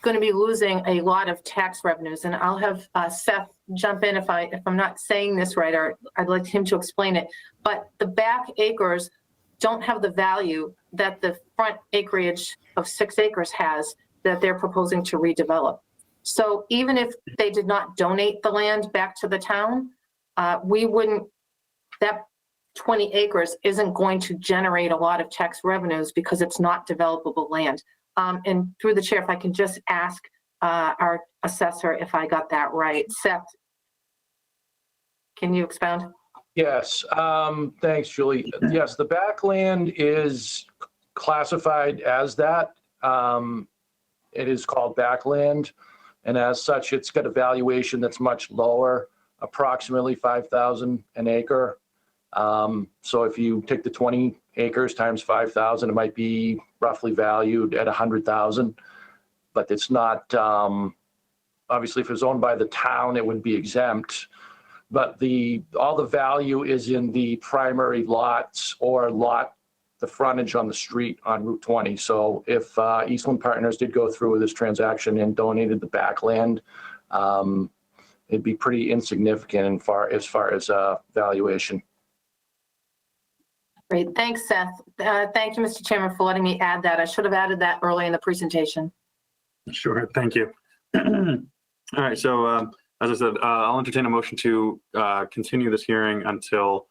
going to be losing a lot of tax revenues. And I'll have Seth jump in if I'm not saying this right, or I'd like him to explain it. But the back acres don't have the value that the front acreage of 6 acres has that they're proposing to redevelop. So even if they did not donate the land back to the town, that 20 acres isn't going to generate a lot of tax revenues because it's not developable land. And through the chair, if I can just ask our assessor if I got that right. Seth, can you expound?
Yes, thanks, Julie. Yes, the backland is classified as that. It is called backland. And as such, it's got a valuation that's much lower, approximately $5,000 an acre. So if you take the 20 acres times 5,000, it might be roughly valued at 100,000. But it's not, obviously, if it was owned by the town, it would be exempt. But all the value is in the primary lots or the frontage on the street on Route 20. So if Eastland Partners did go through with this transaction and donated the backland, it'd be pretty insignificant as far as valuation.
Great, thanks, Seth. Thank you, Mr. Chairman, for letting me add that. I should have added that early in the presentation.
Sure, thank you. All right, so as I said, I'll entertain a motion to continue this hearing until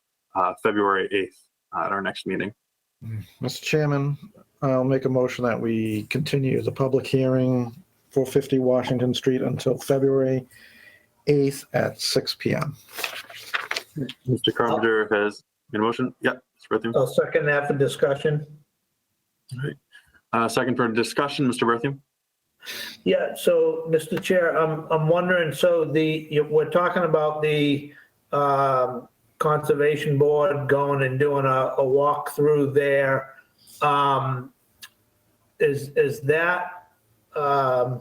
February 8th at our next meeting.
Mr. Chairman, I'll make a motion that we continue the public hearing 450 Washington Street until February 8th at 6 p.m.
Mr. Carpenter has made a motion. Yeah, Mr. Berthium.
I'll second that for discussion.
All right. Second for discussion, Mr. Berthium.
Yeah, so, Mr. Chair, I'm wondering, so we're talking about the Conservation Board going and doing a walkthrough there. Is that, are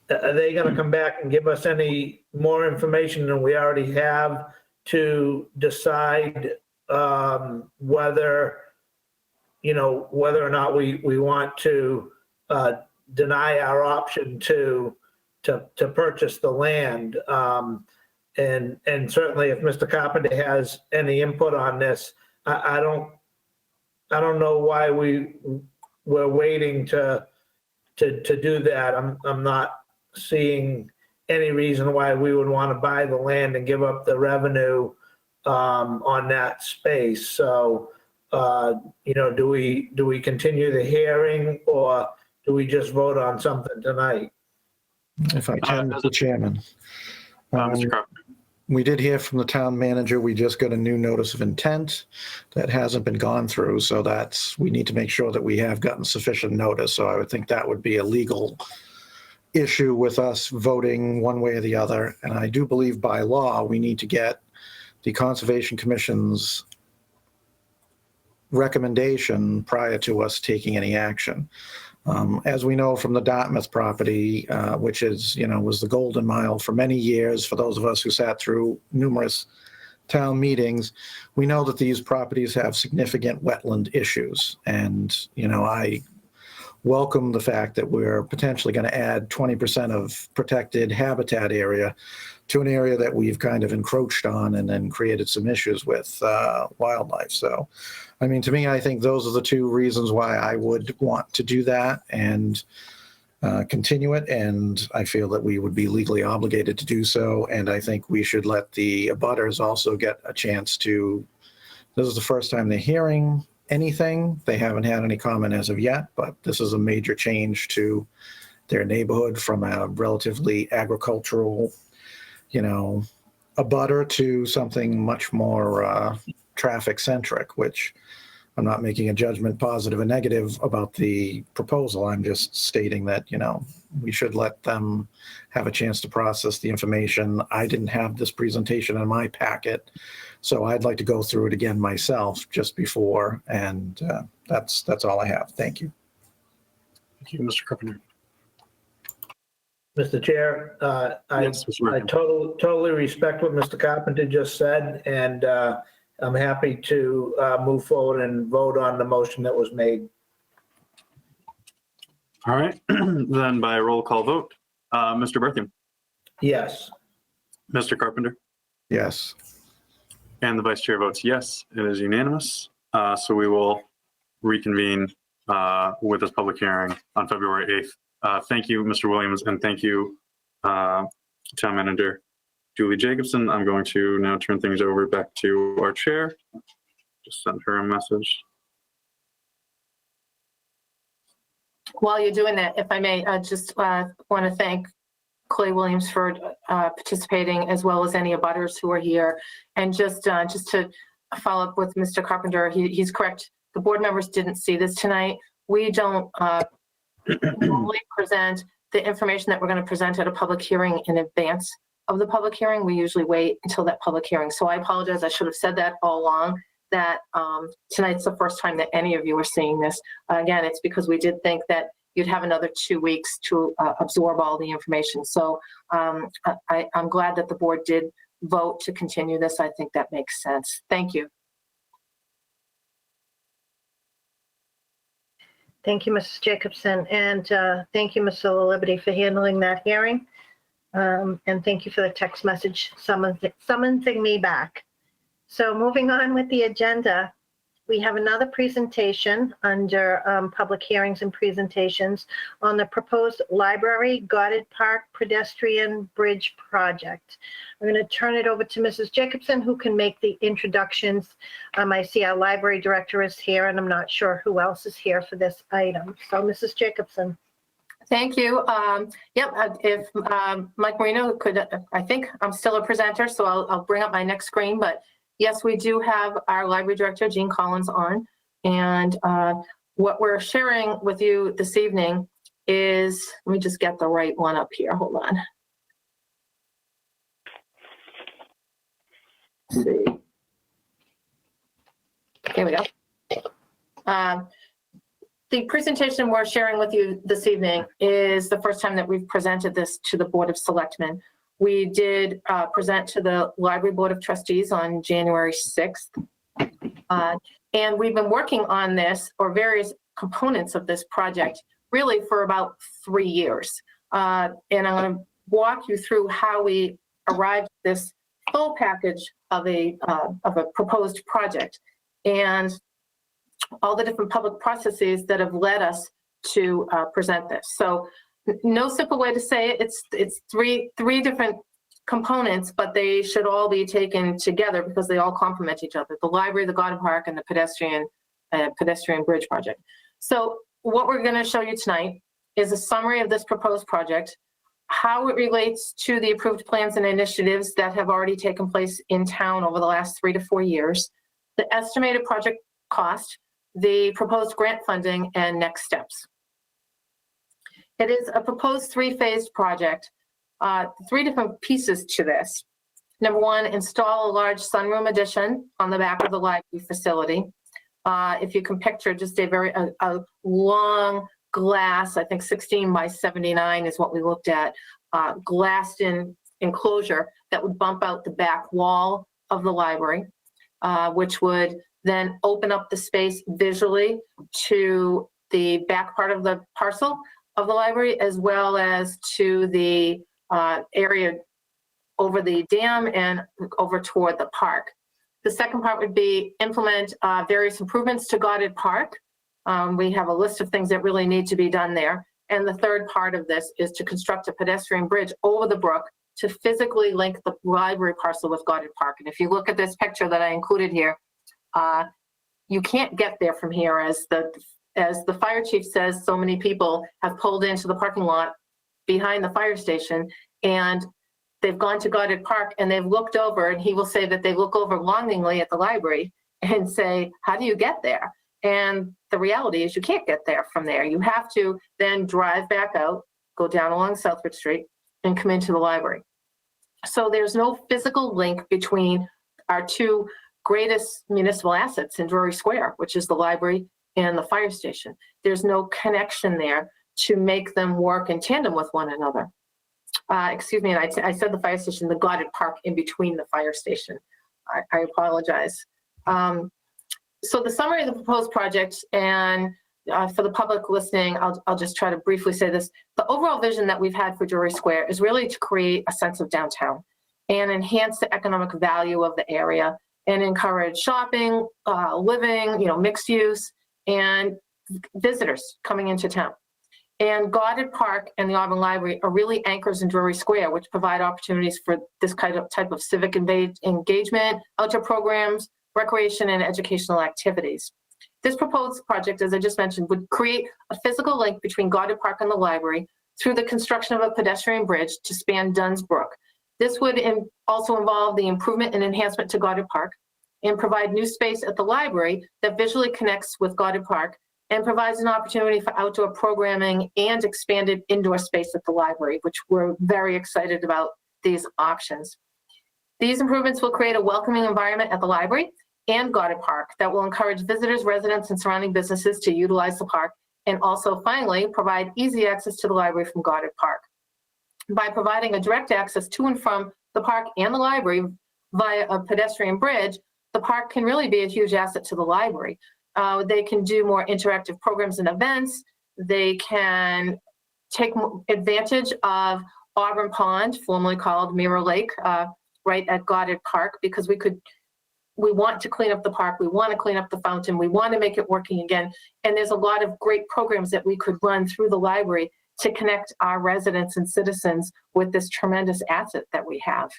they going to come back and give us any more information than we already have to decide whether or not we want to deny our option to purchase the land? And certainly if Mr. Carpenter has any input on this, I don't know why we're waiting to do that. I'm not seeing any reason why we would want to buy the land and give up the revenue on that space. So, do we continue the hearing, or do we just vote on something tonight?
If I can, Mr. Chairman.
Mr. Carpenter.
We did hear from the town manager. We just got a new notice of intent that hasn't been gone through. So we need to make sure that we have gotten sufficient notice. So I would think that would be a legal issue with us voting one way or the other. And I do believe by law, we need to get the Conservation Commission's recommendation prior to us taking any action. As we know from the Dartmouth property, which is, was the golden mile for many years, for those of us who sat through numerous town meetings, we know that these properties have significant wetland issues. And, I welcome the fact that we're potentially going to add 20% of protected habitat area to an area that we've kind of encroached on and then created some issues with wildlife. So, to me, I think those are the two reasons why I would want to do that and continue it. And I feel that we would be legally obligated to do so. And I think we should let the abutters also get a chance to, this is the first time they're hearing anything. They haven't had any comment as of yet, but this is a major change to their neighborhood from a relatively agricultural, abutter to something much more traffic centric, which I'm not making a judgment positive or negative about the proposal. I'm just stating that, we should let them have a chance to process the information. I didn't have this presentation in my packet, so I'd like to go through it again myself just before, and that's all I have. Thank you.
Thank you, Mr. Carpenter.
Mr. Chair, I
Yes, Mr. Murphy.
totally respect what Mr. Carpenter just said, and I'm happy to move forward and vote on the motion that was made.
All right, then by roll call vote, Mr. Berthium,
Yes.
Mr. Carpenter,
Yes.
and the vice chair votes yes. It is unanimous. So we will reconvene with this public hearing on February 8th. Thank you, Mr. Williams, and thank you, Town Manager Julie Jacobson. I'm going to now turn things over back to our chair. Just send her a message.
While you're doing that, if I may, I just want to thank Clay Williams for participating, as well as any abutters who are here. And just to follow up with Mr. Carpenter, he's correct. The board members didn't see this tonight. We don't normally present the information that we're going to present at a public hearing in advance of the public hearing. We usually wait until that public hearing. So I apologize. I should have said that all along, that tonight's the first time that any of you are seeing this. Again, it's because we did think that you'd have another 2 weeks to absorb all the information. So I'm glad that the board did vote to continue this. I think that makes sense. Thank you.
Thank you, Mrs. Jacobson, and thank you, Mr. Liberty, for handling that hearing. And thank you for the text message summoning me back. So moving on with the agenda, we have another presentation under public hearings and presentations on the proposed Library Goddard Park pedestrian bridge project. I'm going to turn it over to Mrs. Jacobson, who can make the introductions. I see our library director is here, and I'm not sure who else is here for this item. So Mrs. Jacobson.
Thank you. If Mike Marino could, I think I'm still a presenter, so I'll bring up my next screen. But yes, we do have our library director, Jean Collins, on. And what we're sharing with you this evening is, let me just get the right one up here. Hold on. Let's see. Here we go. The presentation we're sharing with you this evening is the first time that we've presented this to the Board of Selectmen. We did present to the Library Board of Trustees on January 6th. And we've been working on this, or various components of this project, really for about 3 years. And I'm going to walk you through how we arrived at this full package of a proposed project, and all the different public processes that have led us to present this. So no simple way to say it. It's three different components, but they should all be taken together because they all complement each other: the library, the Goddard Park, and the pedestrian bridge project. So what we're going to show you tonight is a summary of this proposed project. how it relates to the approved plans and initiatives that have already taken place in town over the last 3 to 4 years, the estimated project cost, the proposed grant funding, and next steps. It is a proposed 3-phased project, 3 different pieces to this. Number 1, install a large sunroom addition on the back of the library facility. If you can picture just a long glass, I think 16 by 79 is what we looked at, glassed in enclosure that would bump out the back wall of the library, which would then open up the space visually to the back part of the parcel of the library, as well as to the area over the dam and over toward the park. The second part would be implement various improvements to Goddard Park. We have a list of things that really need to be done there. And the third part of this is to construct a pedestrian bridge over the brook to physically link the library parcel with Goddard Park. And if you look at this picture that I included here, you can't get there from here. As the fire chief says, so many people have pulled into the parking lot behind the fire station, and they've gone to Goddard Park and they've looked over, and he will say that they look over longingly at the library and say, how do you get there? And the reality is you can't get there from there. You have to then drive back out, go down along Southbridge Street, and come into the library. So there's no physical link between our 2 greatest municipal assets in Drury Square, which is the library and the fire station. There's no connection there to make them work in tandem with one another. Excuse me, and I said the fire station, the Goddard Park in between the fire station. I apologize. So the summary of the proposed project, and for the public listening, I'll just try to briefly say this. The overall vision that we've had for Drury Square is really to create a sense of downtown and enhance the economic value of the area and encourage shopping, living, mixed use, and visitors coming into town. And Goddard Park and the Auburn Library are really anchors in Drury Square, which provide opportunities for this type of civic engagement, outdoor programs, recreation, and educational activities. This proposed project, as I just mentioned, would create a physical link between Goddard Park and the library through the construction of a pedestrian bridge to span Dunn's Brook. This would also involve the improvement and enhancement to Goddard Park and provide new space at the library that visually connects with Goddard Park and provides an opportunity for outdoor programming and expanded indoor space at the library, which we're very excited about these options. These improvements will create a welcoming environment at the library and Goddard Park that will encourage visitors, residents, and surrounding businesses to utilize the park, and also finally provide easy access to the library from Goddard Park. By providing a direct access to and from the park and the library via a pedestrian bridge, the park can really be a huge asset to the library. They can do more interactive programs and events. They can take advantage of Auburn Pond, formerly called Mirror Lake, right at Goddard Park, because we want to clean up the park. We want to clean up the fountain. We want to make it working again. And there's a lot of great programs that we could run through the library to connect our residents and citizens with this tremendous asset that we have.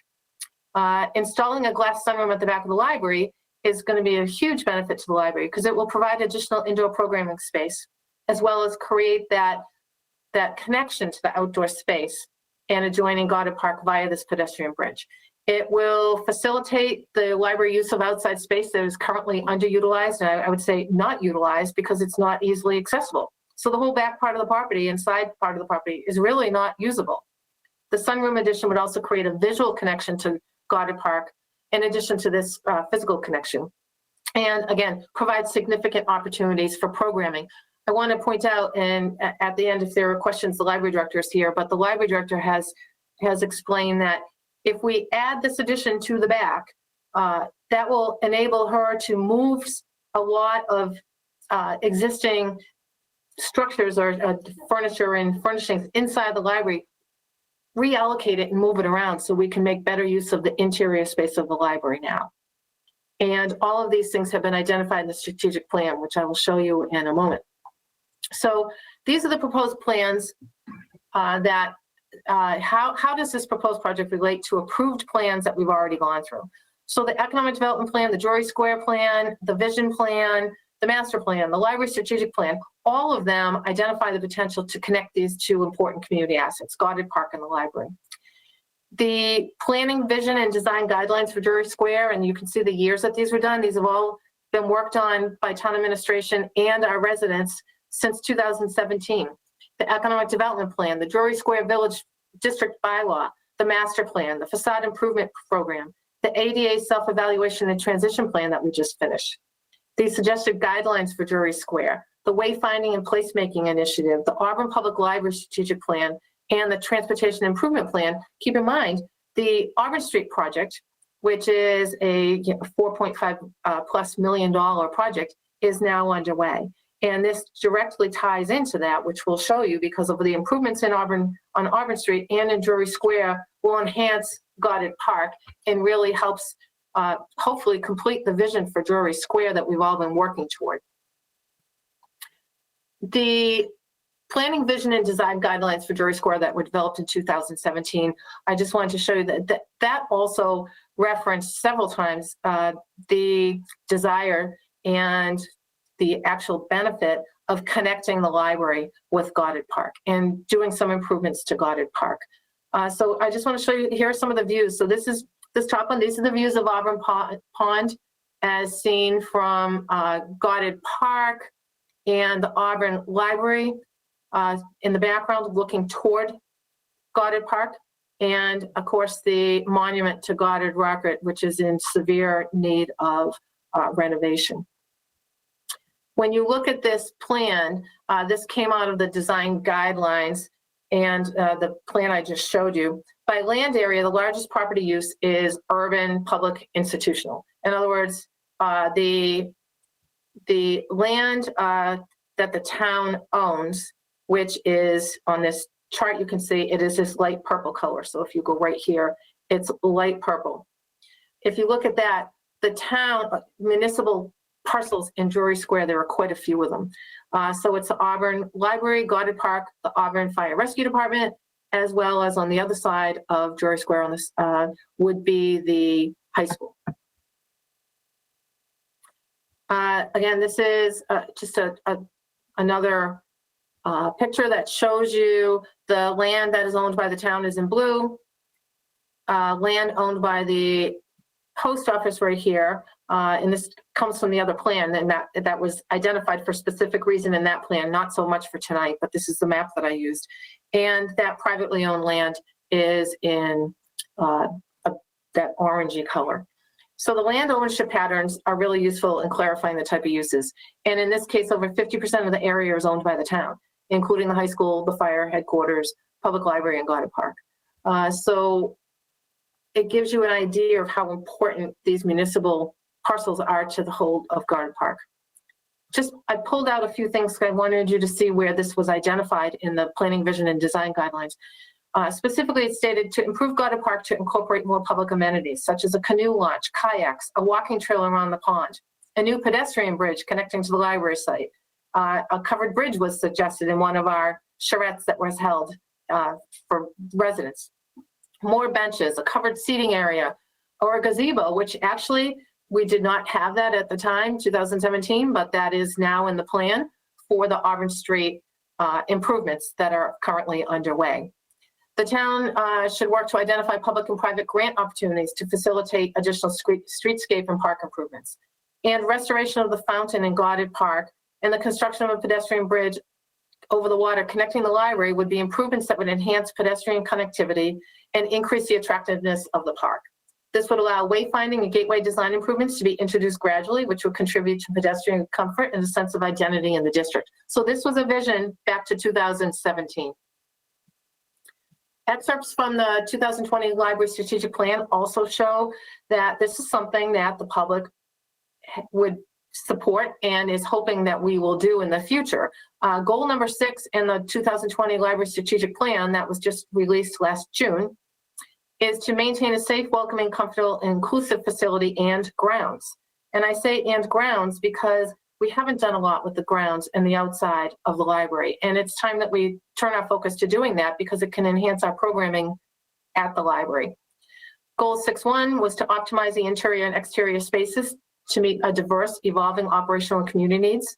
Installing a glass sunroom at the back of the library is going to be a huge benefit to the library because it will provide additional indoor programming space, as well as create that connection to the outdoor space and adjoining Goddard Park via this pedestrian bridge. It will facilitate the library use of outside space that is currently underutilized, and I would say not utilized because it's not easily accessible. So the whole back part of the property, inside part of the property, is really not usable. The sunroom addition would also create a visual connection to Goddard Park in addition to this physical connection. And again, provide significant opportunities for programming. I want to point out, and at the end, if there are questions, the library director is here, but the library director has explained that if we add this addition to the back, that will enable her to move a lot of existing structures or furniture and furnishings inside the library, reallocate it and move it around so we can make better use of the interior space of the library now. And all of these things have been identified in the strategic plan, which I will show you in a moment. So these are the proposed plans how does this proposed project relate to approved plans that we've already gone through? So the economic development plan, the Drury Square plan, the vision plan, the master plan, the library strategic plan, all of them identify the potential to connect these two important community assets, Goddard Park and the library. The planning, vision, and design guidelines for Drury Square, and you can see the years that these were done. These have all been worked on by town administration and our residents since 2017. The economic development plan, the Drury Square Village District bylaw, the master plan, the facade improvement program, the ADA self-evaluation and transition plan that we just finished. These suggested guidelines for Drury Square, the wayfinding and placemaking initiative, the Auburn Public Library strategic plan, and the transportation improvement plan. Keep in mind, the Auburn Street project, which is a $4.5+ million project, is now underway. And this directly ties into that, which we'll show you, because of the improvements in Auburn, on Auburn Street and in Drury Square, will enhance Goddard Park and really helps hopefully complete the vision for Drury Square that we've all been working toward. The planning, vision, and design guidelines for Drury Square that were developed in 2017, I just wanted to show you that also referenced several times the desire and the actual benefit of connecting the library with Goddard Park and doing some improvements to Goddard Park. So I just want to show you, here are some of the views. So this top one, these are the views of Auburn Pond as seen from Goddard Park and the Auburn Library in the background looking toward Goddard Park. And of course, the monument to Goddard Rocket, which is in severe need of renovation. When you look at this plan, this came out of the design guidelines and the plan I just showed you. By land area, the largest property use is urban, public, institutional. In other words, the land that the town owns, which is on this chart, you can see it is this light purple color. So if you go right here, it's light purple. If you look at that, the town, municipal parcels in Drury Square, there are quite a few of them. So it's the Auburn Library, Goddard Park, the Auburn Fire Rescue Department, as well as on the other side of Drury Square on this would be the high school. Again, this is just another picture that shows you the land that is owned by the town is in blue. Land owned by the post office right here, and this comes from the other plan, and that was identified for a specific reason in that plan, not so much for tonight, but this is the map that I used. And that privately owned land is in that orangey color. So the land ownership patterns are really useful in clarifying the type of uses. And in this case, over 50% of the area is owned by the town, including the high school, the fire headquarters, public library, and Goddard Park. So it gives you an idea of how important these municipal parcels are to the whole of Goddard Park. I pulled out a few things because I wanted you to see where this was identified in the planning, vision, and design guidelines. Specifically, it stated to improve Goddard Park to incorporate more public amenities, such as a canoe launch, kayaks, a walking trail around the pond, a new pedestrian bridge connecting to the library site. A covered bridge was suggested in one of our charrettes that was held for residents. More benches, a covered seating area, or a gazebo, which actually we did not have that at the time, 2017, but that is now in the plan for the Auburn Street improvements that are currently underway. The town should work to identify public and private grant opportunities to facilitate additional streetscape and park improvements, and restoration of the fountain in Goddard Park and the construction of a pedestrian bridge over the water connecting the library would be improvements that would enhance pedestrian connectivity and increase the attractiveness of the park. This would allow wayfinding and gateway design improvements to be introduced gradually, which would contribute to pedestrian comfort and a sense of identity in the district. So this was a vision back to 2017. Excerpts from the 2020 Library Strategic Plan also show that this is something that the public would support and is hoping that we will do in the future. Goal number 6 in the 2020 Library Strategic Plan that was just released last June is to maintain a safe, welcoming, comfortable, and inclusive facility and grounds. And I say and grounds because we haven't done a lot with the grounds and the outside of the library. And it's time that we turn our focus to doing that because it can enhance our programming at the library. Goal 6.1 was to optimize the interior and exterior spaces to meet a diverse, evolving operational and community needs.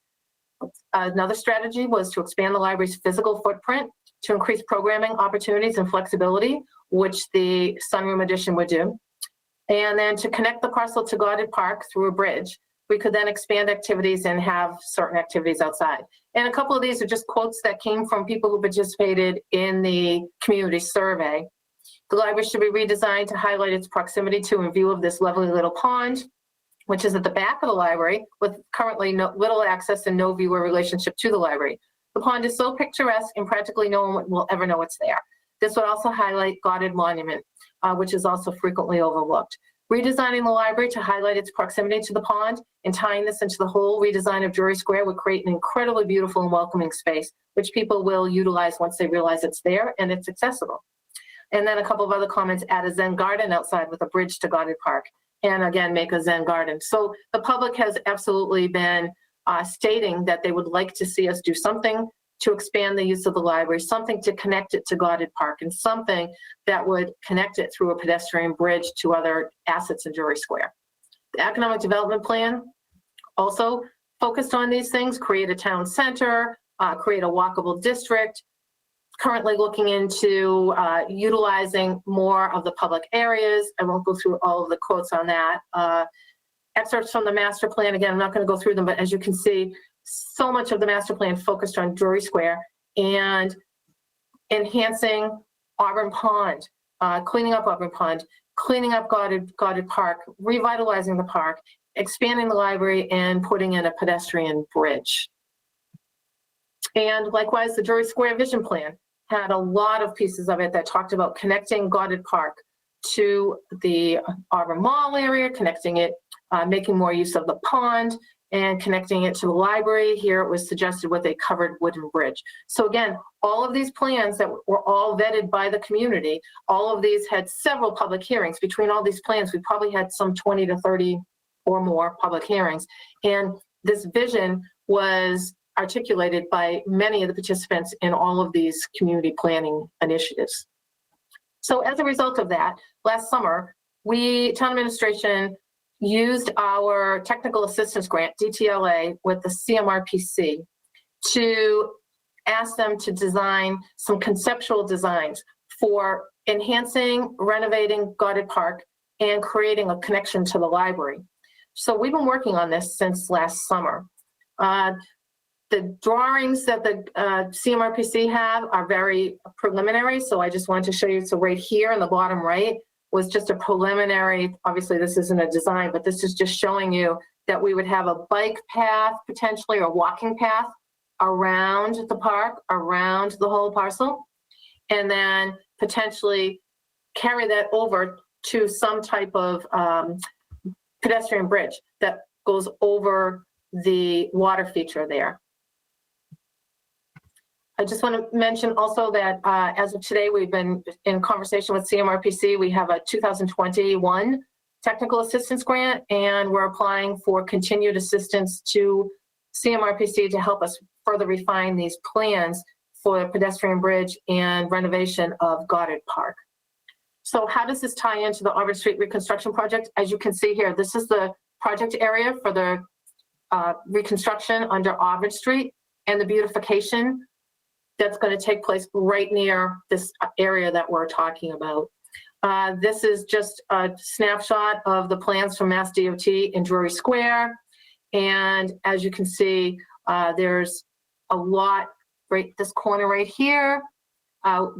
Another strategy was to expand the library's physical footprint to increase programming opportunities and flexibility, which the sunroom addition would do. And then to connect the parcel to Goddard Park through a bridge, we could then expand activities and have certain activities outside. And a couple of these are just quotes that came from people who participated in the community survey. The library should be redesigned to highlight its proximity to and view of this lovely little pond, which is at the back of the library with currently little access and no viewer relationship to the library. The pond is so picturesque and practically no one will ever know it's there. This would also highlight Goddard Monument, which is also frequently overlooked. Redesigning the library to highlight its proximity to the pond and tying this into the whole redesign of Drury Square would create an incredibly beautiful and welcoming space, which people will utilize once they realize it's there and it's accessible. And then a couple of other comments: add a Zen garden outside with a bridge to Goddard Park. And again, make a Zen garden. So the public has absolutely been stating that they would like to see us do something to expand the use of the library, something to connect it to Goddard Park, and something that would connect it through a pedestrian bridge to other assets in Drury Square. The economic development plan also focused on these things: create a town center, create a walkable district, currently looking into utilizing more of the public areas. I won't go through all of the quotes on that. Excerpts from the master plan. Again, I'm not going to go through them, but as you can see, so much of the master plan focused on Drury Square and enhancing Auburn Pond, cleaning up Auburn Pond, cleaning up Goddard Park, revitalizing the park, expanding the library, and putting in a pedestrian bridge. And likewise, the Drury Square Vision Plan had a lot of pieces of it that talked about connecting Goddard Park to the Auburn Mall area, connecting it, making more use of the pond, and connecting it to the library. Here it was suggested with a covered wooden bridge. So again, all of these plans that were all vetted by the community, all of these had several public hearings. Between all these plans, we probably had some 20 to 30 or more public hearings. And this vision was articulated by many of the participants in all of these community planning initiatives. So as a result of that, last summer, town administration used our technical assistance grant, DTLA, with the CMRPC to ask them to design some conceptual designs for enhancing, renovating Goddard Park and creating a connection to the library. So we've been working on this since last summer. The drawings that the CMRPC have are very preliminary, so I just wanted to show you. So right here in the bottom right was just a preliminary. Obviously, this isn't a design, but this is just showing you that we would have a bike path potentially, or walking path around the park, around the whole parcel, and then potentially carry that over to some type of pedestrian bridge that goes over the water feature there. I just want to mention also that as of today, we've been in conversation with CMRPC. We have a 2021 technical assistance grant, and we're applying for continued assistance to CMRPC to help us further refine these plans for the pedestrian bridge and renovation of Goddard Park. So how does this tie into the Auburn Street reconstruction project? As you can see here, this is the project area for the reconstruction under Auburn Street and the beautification that's going to take place right near this area that we're talking about. This is just a snapshot of the plans from Mass DOT in Drury Square. And as you can see, there's a lot right this corner right here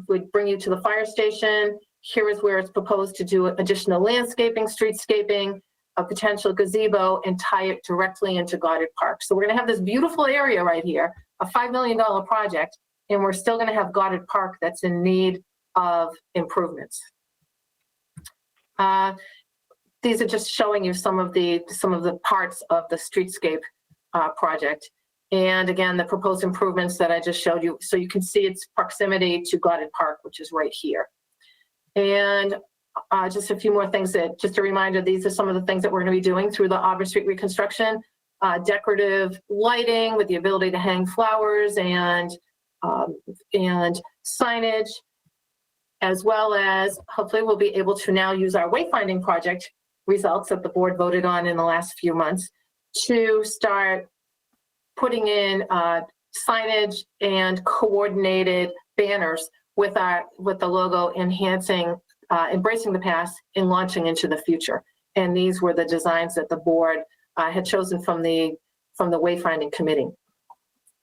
would bring you to the fire station. Here is where it's proposed to do additional landscaping, streetscaping, a potential gazebo, and tie it directly into Goddard Park. So we're going to have this beautiful area right here, a $5 million project, and we're still going to have Goddard Park that's in need of improvements. These are just showing you some of the parts of the streetscape project. And again, the proposed improvements that I just showed you, so you can see its proximity to Goddard Park, which is right here. And just a few more things just a reminder, these are some of the things that we're going to be doing through the Auburn Street reconstruction. Decorative lighting with the ability to hang flowers and signage, as well as hopefully we'll be able to now use our wayfinding project results that the board voted on in the last few months to start putting in signage and coordinated banners with the logo enhancing, embracing the past and launching into the future. And these were the designs that the board had chosen from the wayfinding committee.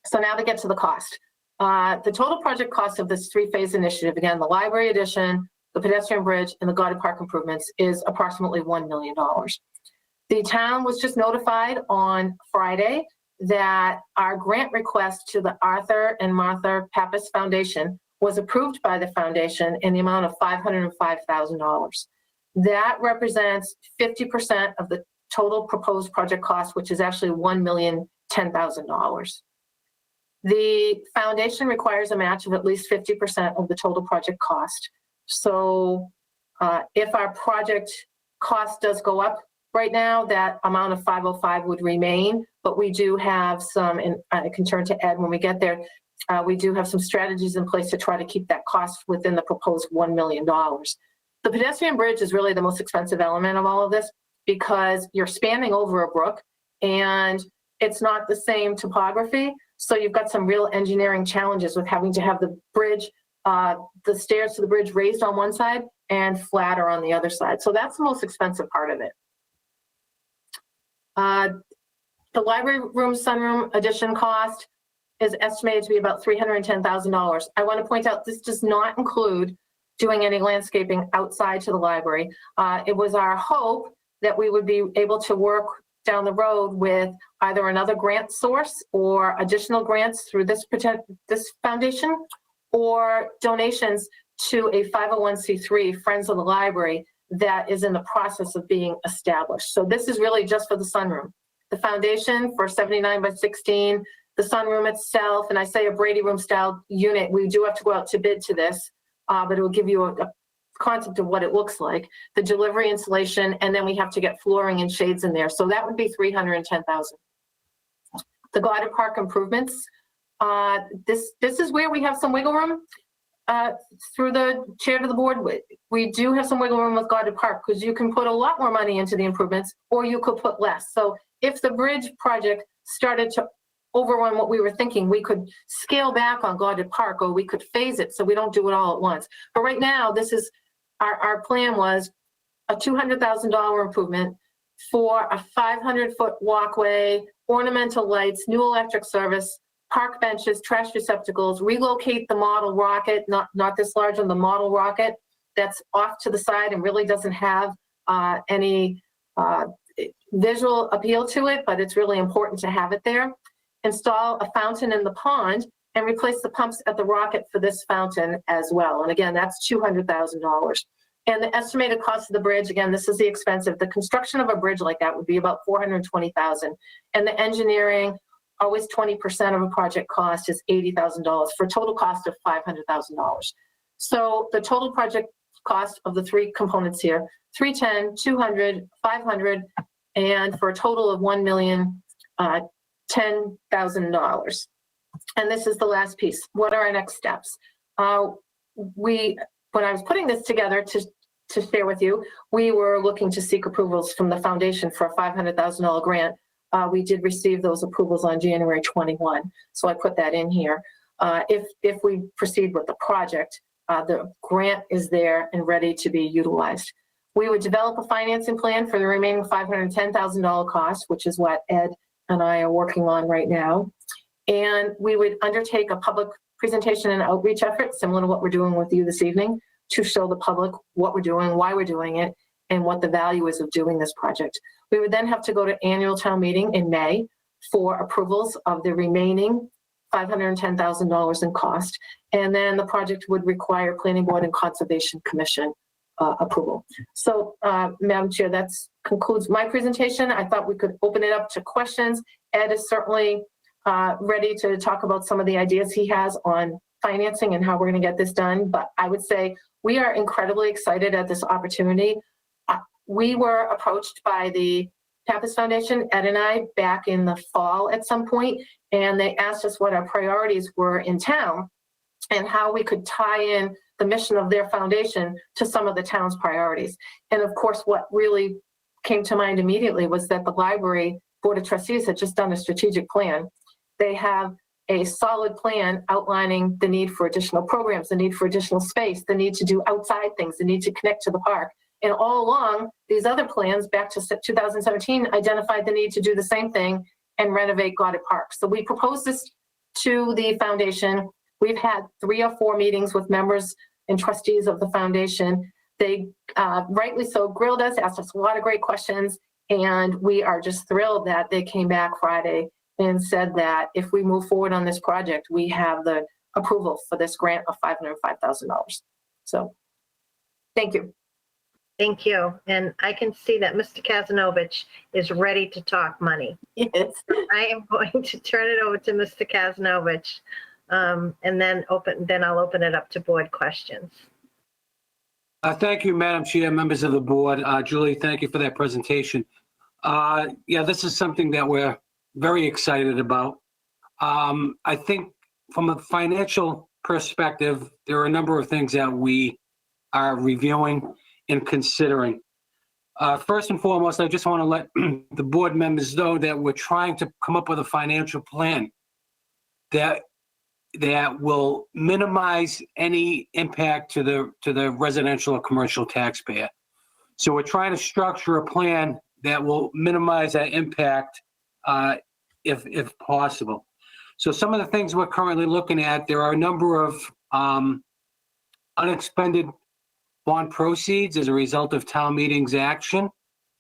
So now to get to the cost. The total project cost of this three-phase initiative, again, the library addition, the pedestrian bridge, and the guarded park improvements is approximately $1 million. The town was just notified on Friday that our grant request to the Arthur and Martha Pappas Foundation was approved by the foundation in the amount of $505,000. That represents 50% of the total proposed project cost, which is actually $1,010,000. The foundation requires a match of at least 50% of the total project cost. So if our project cost does go up right now, that amount of 505 would remain, but we do have some, and I can turn to Ed when we get there, we do have some strategies in place to try to keep that cost within the proposed $1 million. The pedestrian bridge is really the most expensive element of all of this because you're spanning over a brook and it's not the same topography. So you've got some real engineering challenges with having to have the bridge, the stairs to the bridge raised on one side and flatter on the other side. So that's the most expensive part of it. The library room sunroom addition cost is estimated to be about $310,000. I want to point out this does not include doing any landscaping outside to the library. It was our hope that we would be able to work down the road with either another grant source or additional grants through this foundation or donations to a 501c3 Friends of the Library that is in the process of being established. So this is really just for the sunroom. The foundation for 79 by 16, the sunroom itself, and I say a Brady room style unit, we do have to go out to bid to this, but it will give you a concept of what it looks like, the delivery installation, and then we have to get flooring and shades in there. So that would be $310,000. The guarded park improvements, this is where we have some wiggle room. Through the chair to the board, we do have some wiggle room with guarded park because you can put a lot more money into the improvements or you could put less. So if the bridge project started to overrun what we were thinking, we could scale back on guarded park or we could phase it so we don't do it all at once. But right now, this is our plan was a $200,000 improvement for a 500-foot walkway, ornamental lights, new electric service, park benches, trash receptacles, relocate the model rocket, not this large one, the model rocket that's off to the side and really doesn't have any visual appeal to it, but it's really important to have it there. Install a fountain in the pond and replace the pumps at the rocket for this fountain as well. And again, that's $200,000. And the estimated cost of the bridge, again, this is the expensive. The construction of a bridge like that would be about $420,000. And the engineering, always 20% of a project cost is $80,000 for a total cost of $500,000. So the total project cost of the three components here, 310, 200, 500, and for a total of $1,010,000. And this is the last piece. What are our next steps? When I was putting this together to share with you, we were looking to seek approvals from the foundation for a $500,000 grant. We did receive those approvals on January 21. So I put that in here. If we proceed with the project, the grant is there and ready to be utilized. We would develop a financing plan for the remaining $510,000 cost, which is what Ed and I are working on right now. And we would undertake a public presentation and outreach effort, similar to what we're doing with you this evening, to show the public what we're doing, why we're doing it, and what the value is of doing this project. We would then have to go to annual town meeting in May for approvals of the remaining $510,000 in cost. And then the project would require Planning Board and Conservation Commission approval. So, Madam Chair, that concludes my presentation. I thought we could open it up to questions. Ed is certainly ready to talk about some of the ideas he has on financing and how we're going to get this done. But I would say we are incredibly excited at this opportunity. We were approached by the Pappas Foundation, Ed and I, back in the fall at some point, and they asked us what our priorities were in town and how we could tie in the mission of their foundation to some of the town's priorities. And of course, what really came to mind immediately was that the library Board of Trustees had just done a strategic plan. They have a solid plan outlining the need for additional programs, the need for additional space, the need to do outside things, the need to connect to the park. And all along, these other plans back to 2017 identified the need to do the same thing and renovate Goddard Park. So we proposed this to the foundation. We've had 3 or 4 meetings with members and trustees of the foundation. They rightly so grilled us, asked us a lot of great questions, and we are just thrilled that they came back Friday and said that if we move forward on this project, we have the approval for this grant of $505,000. So, thank you.
Thank you. And I can see that Mr. Kazanovich is ready to talk money.
Yes.
I am going to turn it over to Mr. Kazanovich, and then I'll open it up to board questions.
Thank you, Madam Chair, members of the board. Julie, thank you for that presentation. Yeah, this is something that we're very excited about. I think from a financial perspective, there are a number of things that we are reviewing and considering. First and foremost, I just want to let the board members know that we're trying to come up with a financial plan that will minimize any impact to the residential or commercial taxpayer. So we're trying to structure a plan that will minimize that impact if possible. So some of the things we're currently looking at, there are a number of unexpended bond proceeds as a result of town meeting's action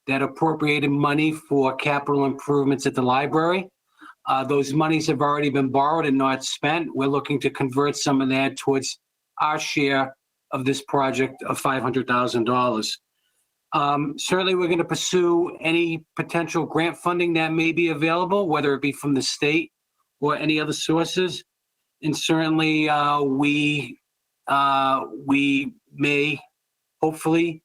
that appropriated money for capital improvements at the library. Those monies have already been borrowed and not spent. We're looking to convert some of that towards our share of this project of $500,000. Certainly, we're going to pursue any potential grant funding that may be available, whether it be from the state or any other sources. And certainly, we may hopefully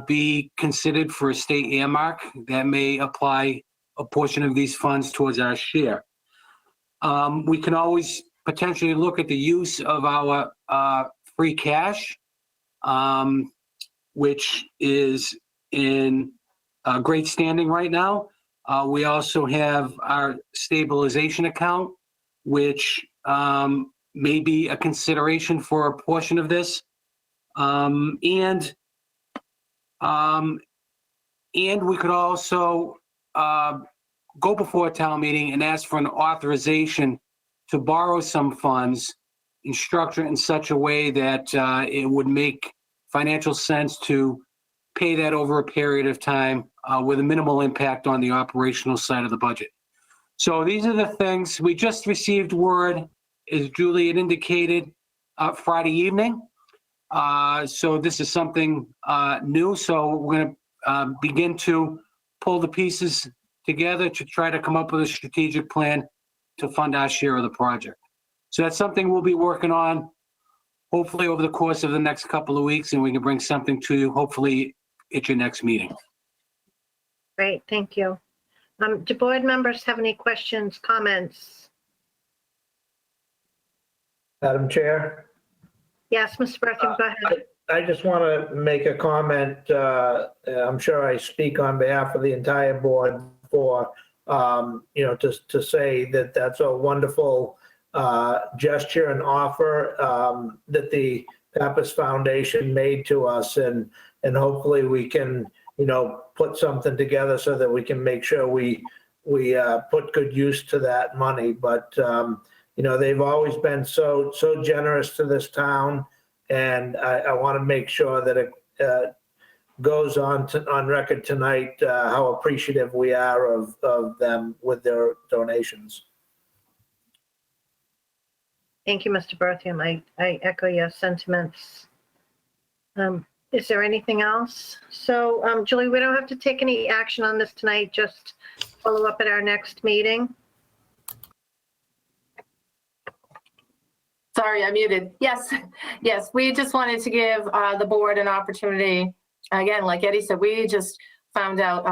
be considered for a state earmark that may apply a portion of these funds towards our share. We can always potentially look at the use of our free cash, which is in great standing right now. We also have our stabilization account, which may be a consideration for a portion of this. And we could also go before a town meeting and ask for an authorization to borrow some funds and structure it in such a way that it would make financial sense to pay that over a period of time with a minimal impact on the operational side of the budget. So these are the things. We just received word, as Julie had indicated, Friday evening. So this is something new. So we're going to begin to pull the pieces together to try to come up with a strategic plan to fund our share of the project. So that's something we'll be working on hopefully over the course of the next couple of weeks, and we can bring something to you hopefully at your next meeting.
Great, thank you. Do board members have any questions, comments?
Madam Chair?
Yes, Mr. Berthium, go ahead.
I just want to make a comment. I'm sure I speak on behalf of the entire board for, to say that that's a wonderful gesture and offer that the Pappas Foundation made to us. And hopefully we can, put something together so that we can make sure we put good use to that money. But, they've always been so generous to this town. And I want to make sure that it goes on record tonight how appreciative we are of them with their donations.
Thank you, Mr. Berthium. I echo your sentiments. Is there anything else? So, Julie, we don't have to take any action on this tonight, just follow up at our next meeting.
Sorry, I muted. Yes, we just wanted to give the board an opportunity. Again, like Eddie said, we just found out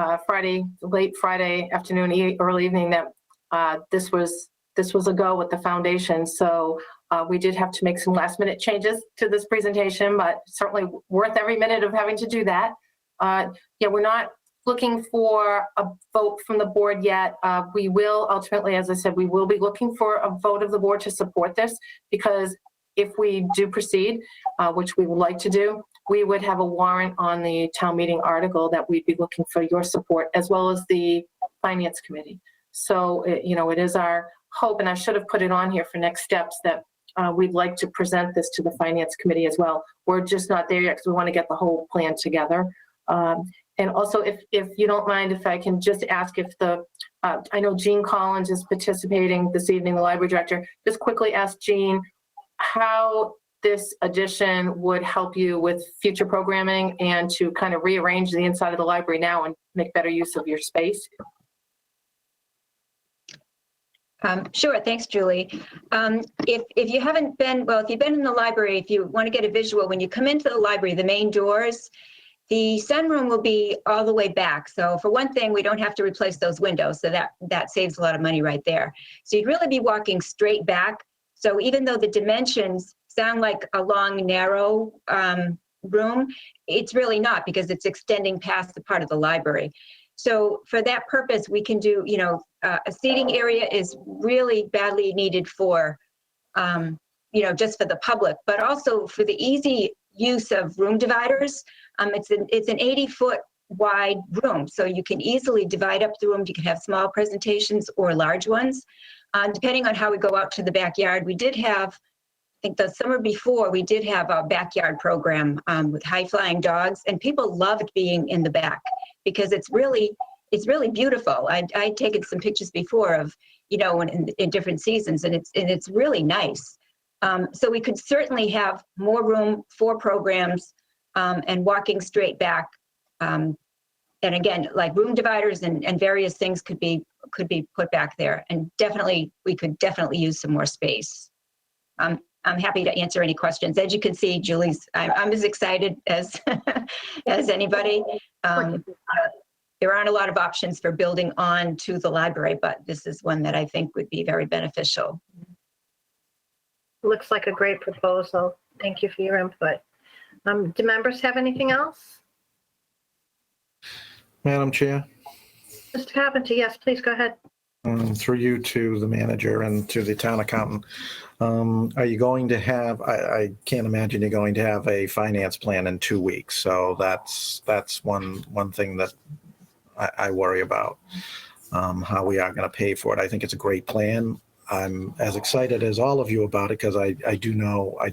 late Friday afternoon, early evening that this was a go with the foundation. So we did have to make some last minute changes to this presentation, but certainly worth every minute of having to do that. We're not looking for a vote from the board yet. We will ultimately, as I said, we will be looking for a vote of the board to support this, because if we do proceed, which we would like to do, we would have a warrant on the town meeting article that we'd be looking for your support, as well as the finance committee. So, it is our hope, and I should have put it on here for next steps, that we'd like to present this to the finance committee as well. We're just not there yet because we want to get the whole plan together. And also, if you don't mind, if I can just ask if I know Jean Collins is participating this evening, the library director, just quickly ask Jean how this addition would help you with future programming and to kind of rearrange the inside of the library now and make better use of your space.
Sure. Thanks, Julie. If you haven't been, well, if you've been in the library, if you want to get a visual, when you come into the library, the main doors, the sunroom will be all the way back. So for one thing, we don't have to replace those windows. So that saves a lot of money right there. So you'd really be walking straight back. So even though the dimensions sound like a long, narrow room, it's really not, because it's extending past the part of the library. So for that purpose, we can do, a seating area is really badly needed for, just for the public, but also for the easy use of room dividers. It's an 80-foot wide room, so you can easily divide up the room. You can have small presentations or large ones. Depending on how we go out to the backyard, we did have, I think the summer before, we did have a backyard program with high-flying dogs, and people loved being in the back because it's really beautiful. I'd taken some pictures before of, in different seasons, and it's really nice. So we could certainly have more room for programs and walking straight back. And again, like room dividers and various things could be put back there. And we could definitely use some more space. I'm happy to answer any questions. As you can see, Julie's, I'm as excited as as anybody. There aren't a lot of options for building on to the library, but this is one that I think would be very beneficial.
Looks like a great proposal. Thank you for your input. Do members have anything else?
Madam Chair,
Mr. Carpenter, yes, please go ahead.
through you to the manager and to the town accountant, are you going to have, I can't imagine you're going to have a finance plan in 2 weeks. So that's one thing that I worry about, how we are going to pay for it. I think it's a great plan. I'm as excited as all of you about it because I do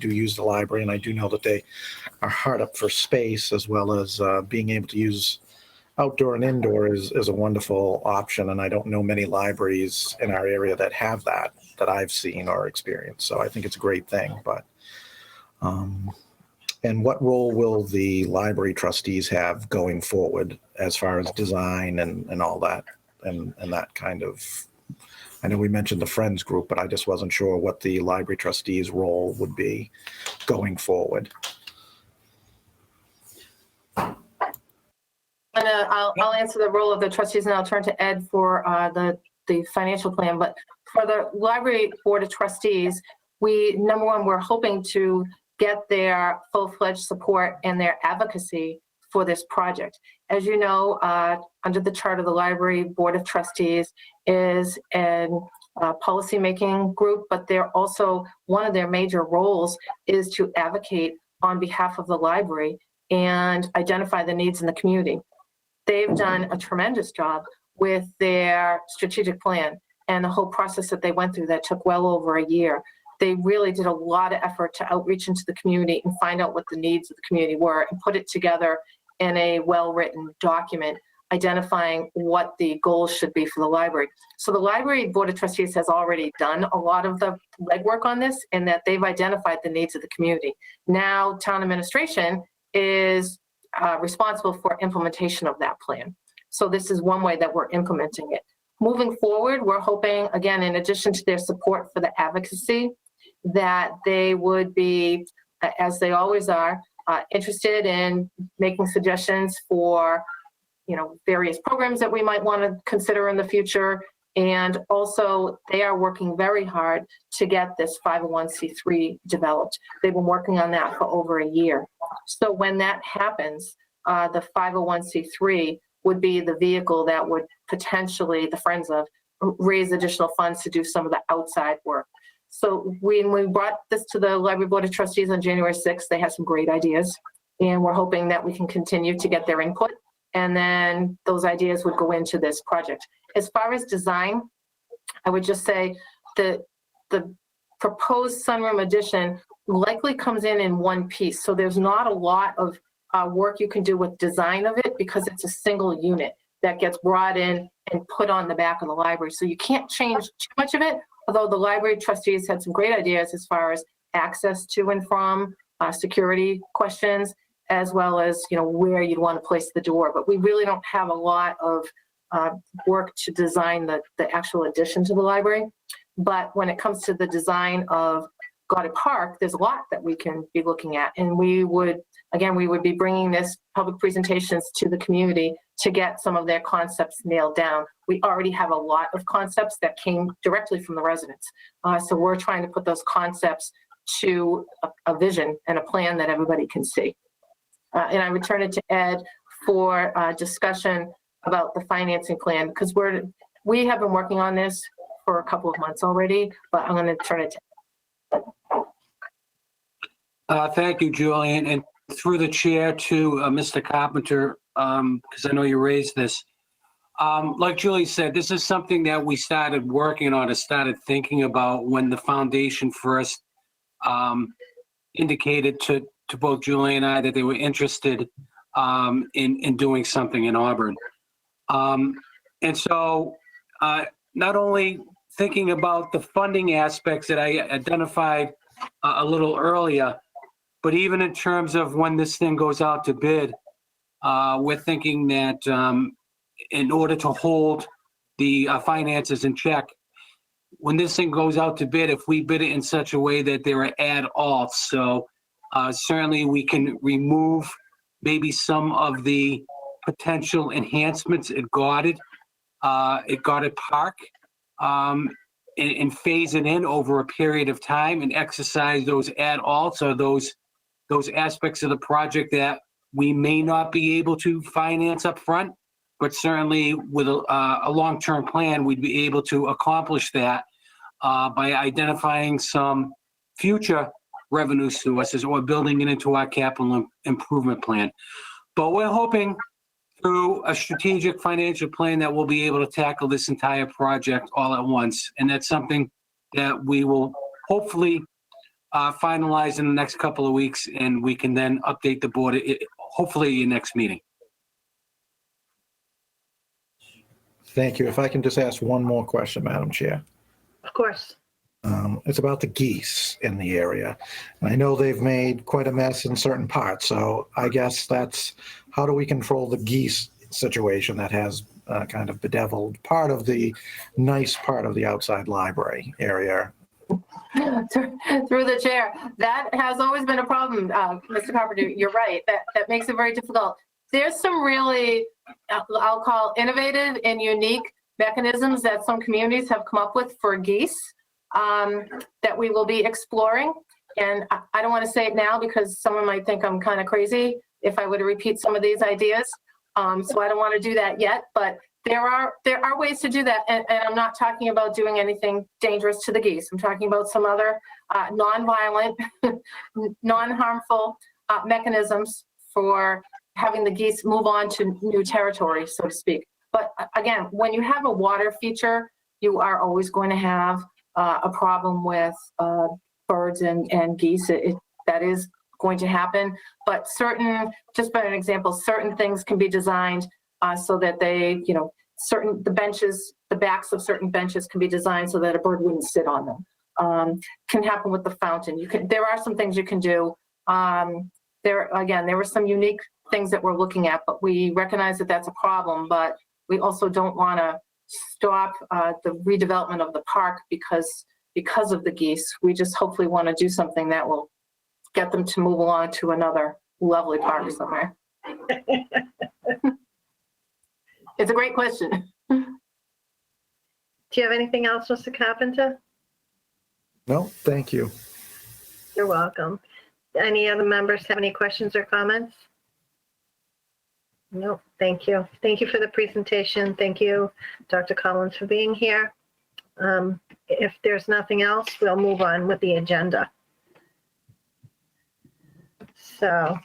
use the library, and I do know that they are hard up for space, as well as being able to use outdoor and indoor is a wonderful option. And I don't know many libraries in our area that have that I've seen or experienced. So I think it's a great thing. But and what role will the library trustees have going forward as far as design and all that and that kind of, I know we mentioned the Friends group, but I just wasn't sure what the library trustees' role would be going forward.
I'll answer the role of the trustees, and I'll turn to Ed for the financial plan. But for the library board of trustees, number one, we're hoping to get their full-fledged support and their advocacy for this project. As you know, under the chart of the library board of trustees is a policymaking group, but they're also, one of their major roles is to advocate on behalf of the library and identify the needs in the community. They've done a tremendous job with their strategic plan and the whole process that they went through that took well over a year. They really did a lot of effort to outreach into the community and find out what the needs of the community were and put it together in a well-written document identifying what the goals should be for the library. So the library board of trustees has already done a lot of the legwork on this, and that they've identified the needs of the community. Now town administration is responsible for implementation of that plan. So this is one way that we're implementing it. Moving forward, we're hoping, again, in addition to their support for the advocacy, that they would be, as they always are, interested in making suggestions for, various programs that we might want to consider in the future. And also, they are working very hard to get this 501c3 developed. They've been working on that for over a year. So when that happens, the 501c3 would be the vehicle that would potentially, the Friends of, raise additional funds to do some of the outside work. So when we brought this to the Library Board of Trustees on January 6th, they had some great ideas, and we're hoping that we can continue to get their input, and then those ideas would go into this project. As far as design, I would just say that the proposed sunroom addition likely comes in one piece. So there's not a lot of work you can do with design of it because it's a single unit that gets brought in and put on the back of the library. So you can't change too much of it, although the library trustees had some great ideas as far as access to and from, security questions, as well as, where you'd want to place the door. But we really don't have a lot of work to design the actual addition to the library. But when it comes to the design of Goddard Park, there's a lot that we can be looking at. And we would be bringing this public presentations to the community to get some of their concepts nailed down. We already have a lot of concepts that came directly from the residents. So we're trying to put those concepts to a vision and a plan that everybody can see. And I would turn it to Ed for discussion about the financing plan, because we have been working on this for a couple of months already, but I'm going to turn it to Ed.
Thank you, Julian, and through the chair to Mr. Carpenter, because I know you raised this. Like Julie said, this is something that we started working on, started thinking about when the foundation first indicated to both Julie and I that they were interested in doing something in Auburn. And so not only thinking about the funding aspects that I identified a little earlier, but even in terms of when this thing goes out to bid, we're thinking that in order to hold the finances in check, when this thing goes out to bid, if we bid it in such a way that there are add-alts, so certainly we can remove maybe some of the potential enhancements at Goddard Park, and phase it in over a period of time and exercise those add-alts or those aspects of the project that we may not be able to finance up front, but certainly with a long-term plan, we'd be able to accomplish that by identifying some future revenue sources or building it into our capital improvement plan. But we're hoping through a strategic financial plan that we'll be able to tackle this entire project all at once. And that's something that we will hopefully finalize in the next couple of weeks, and we can then update the board, hopefully your next meeting.
Thank you. If I can just ask one more question, Madam Chair.
Of course.
It's about the geese in the area. And I know they've made quite a mess in certain parts, so I guess that's how do we control the geese situation that has kind of bedeviled part of the nice part of the outside library area?
Through the chair, that has always been a problem, Mr. Carpenter. You're right. That makes it very difficult. There's some really, I'll call innovative and unique mechanisms that some communities have come up with for geese that we will be exploring. And I don't want to say it now because someone might think I'm kind of crazy if I were to repeat some of these ideas. So I don't want to do that yet, but there are ways to do that. And I'm not talking about doing anything dangerous to the geese. I'm talking about some other non-violent, non-harmful mechanisms for having the geese move on to new territory, so to speak. But again, when you have a water feature, you are always going to have a problem with birds and geese. That is going to happen. But just by an example, certain things can be designed so that they, the backs of certain benches can be designed so that a bird wouldn't sit on them. Can happen with the fountain. There are some things you can do. There were some unique things that we're looking at, but we recognize that that's a problem, but we also don't want to stop the redevelopment of the park because of the geese. We just hopefully want to do something that will get them to move along to another lovely park somewhere. It's a great question.
Do you have anything else, Mr. Carpenter?
No, thank you.
You're welcome. Any other members have any questions or comments? No, thank you. Thank you for the presentation. Thank you, Dr. Collins, for being here. If there's nothing else, we'll move on with the agenda. So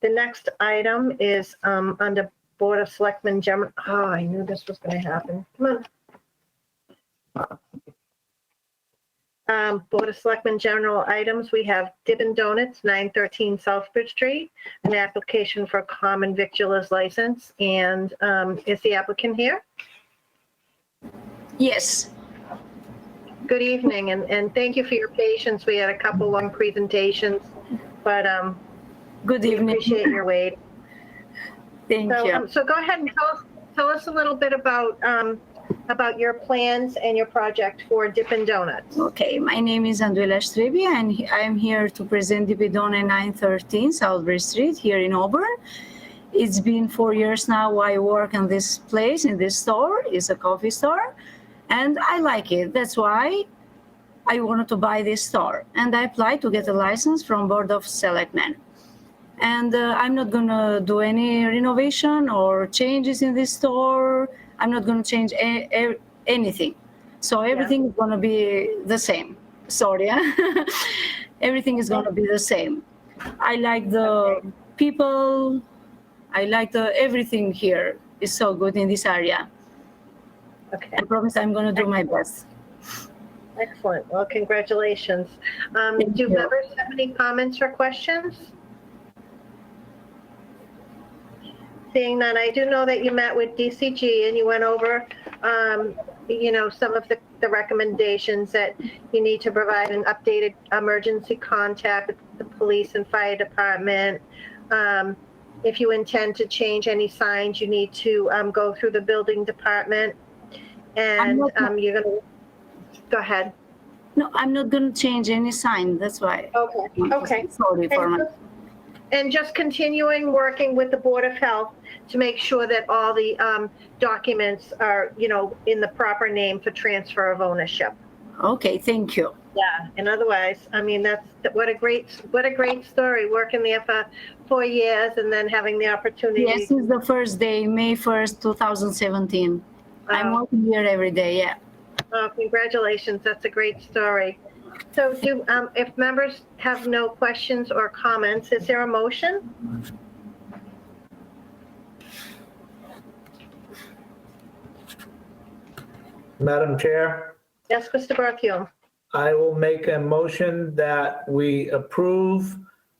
the next item is under Board of Selectmen General. Oh, I knew this was going to happen. Come on. Board of Selectmen General items. We have Dippin' Donuts, 913 Southbridge Street, an application for a common victualer's license. And is the applicant here?
Yes,
Good evening, and thank you for your patience. We had a couple long presentations, but
good
we
evening.
appreciate your wait.
Thank you.
So go ahead and tell us a little bit about your plans and your project for Dippin' Donuts.
Okay, my name is Anduela Strebi, and I'm here to present Dippin' Donut 913 Southbridge Street here in Auburn. It's been 4 years now I work in this place, in this store. It's a coffee store, and I like it. That's why I wanted to buy this store, and I applied to get a license from Board of Selectmen. And I'm not gonna do any renovation or changes in this store. I'm not gonna change anything. So everything is gonna be the same. Sorry, everything is gonna be the same. I like the people. I like everything here is so good in this area.
Okay,
I promise I'm gonna do my best.
excellent. Well, congratulations.
Thank
Do
you.
members have any comments or questions? Seeing none, I do know that you met with DCG and you went over, some of the recommendations that you need to provide an updated emergency contact with the police and fire department. If you intend to change any signs, you need to go through the building department. And you're gonna, go ahead.
No, I'm not gonna change any sign. That's why.
Okay.
Sorry for my.
And just continuing working with the Board of Health to make sure that all the documents are, in the proper name for transfer of ownership.
Okay, thank you.
Yeah, and otherwise, I mean, what a great story, working there for 4 years and then having the opportunity.
Yes, since the first day, May 1st, 2017. I'm
Wow.
working here every day, yeah.
Oh, congratulations, that's a great story. So if members have no questions or comments, is there a motion?
Madam Chair,
Yes, Mr. Berthium.
I will make a motion that we approve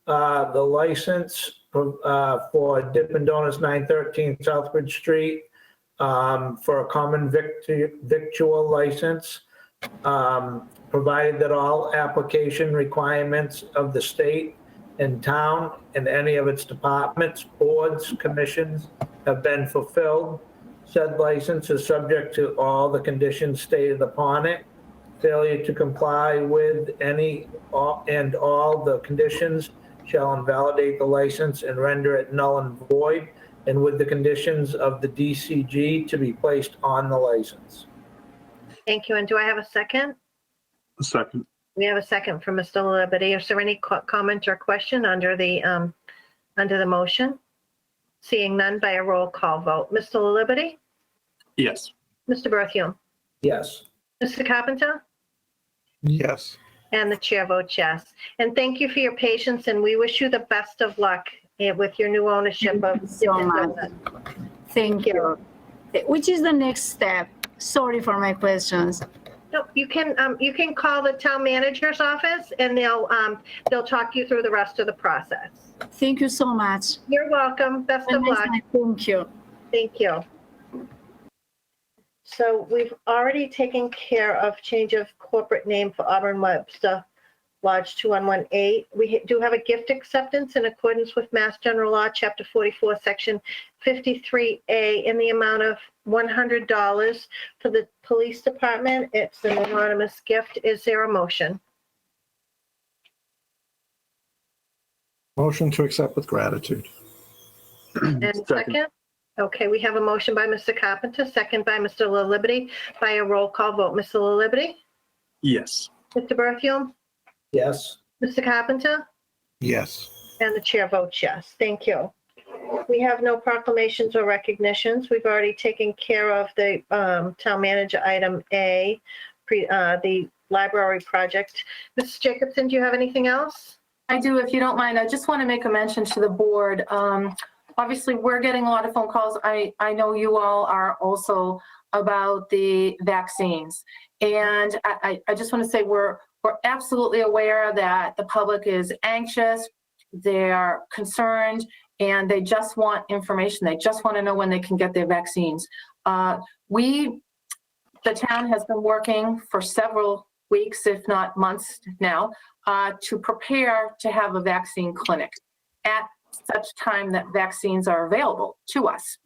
the license for Dippin' Donuts 913 Southbridge Street for a common victual license, provided that all application requirements of the state and town and any of its departments, boards, commissions have been fulfilled. Said license is subject to all the conditions stated upon it. Failure to comply with any and all the conditions shall invalidate the license and render it null and void, and with the conditions of the DCG to be placed on the license.
Thank you, and do I have a second?
A second.
We have a second from Mr. Liberty. Is there any comment or question under the motion? Seeing none, by a roll call vote. Mr. Liberty?
Yes.
Mr. Berthium?
Yes.
Mr. Carpenter?
Yes.
And the chair votes yes. And thank you for your patience, and we wish you the best of luck with your new ownership
Thank
of
you so
Dippin'
much.
Donuts.
Thank you. Which is the next step? Sorry for my questions.
No, you can call the town manager's office, and they'll talk you through the rest of the process.
Thank you so much.
You're welcome. Best
Have
of
a nice
luck.
night. Thank you.
Thank you. So we've already taken care of change of corporate name for Auburn Webster Lodge 2118. We do have a gift acceptance in accordance with Mass General Law, Chapter 44, Section 53A, in the amount of $100 for the police department. It's an anonymous gift. Is there a motion?
Motion to accept with gratitude.
And second? Okay, we have a motion by Mr. Carpenter, second by Mr. La Liberty, by a roll call vote. Mr. La Liberty?
Yes.
Mr. Berthium?
Yes.
Mr. Carpenter?
Yes.
And the chair votes yes. Thank you. We have no proclamations or recognitions. We've already taken care of the town manager item A, the library project. Mrs. Jacobson, do you have anything else?
I do, if you don't mind. I just want to make a mention to the board. Obviously, we're getting a lot of phone calls. I know you all are also about the vaccines. And I just want to say we're absolutely aware that the public is anxious, they're concerned, and they just want information. They just want to know when they can get their vaccines. The town has been working for several weeks, if not months now, to prepare to have a vaccine clinic at such time that vaccines are available to us.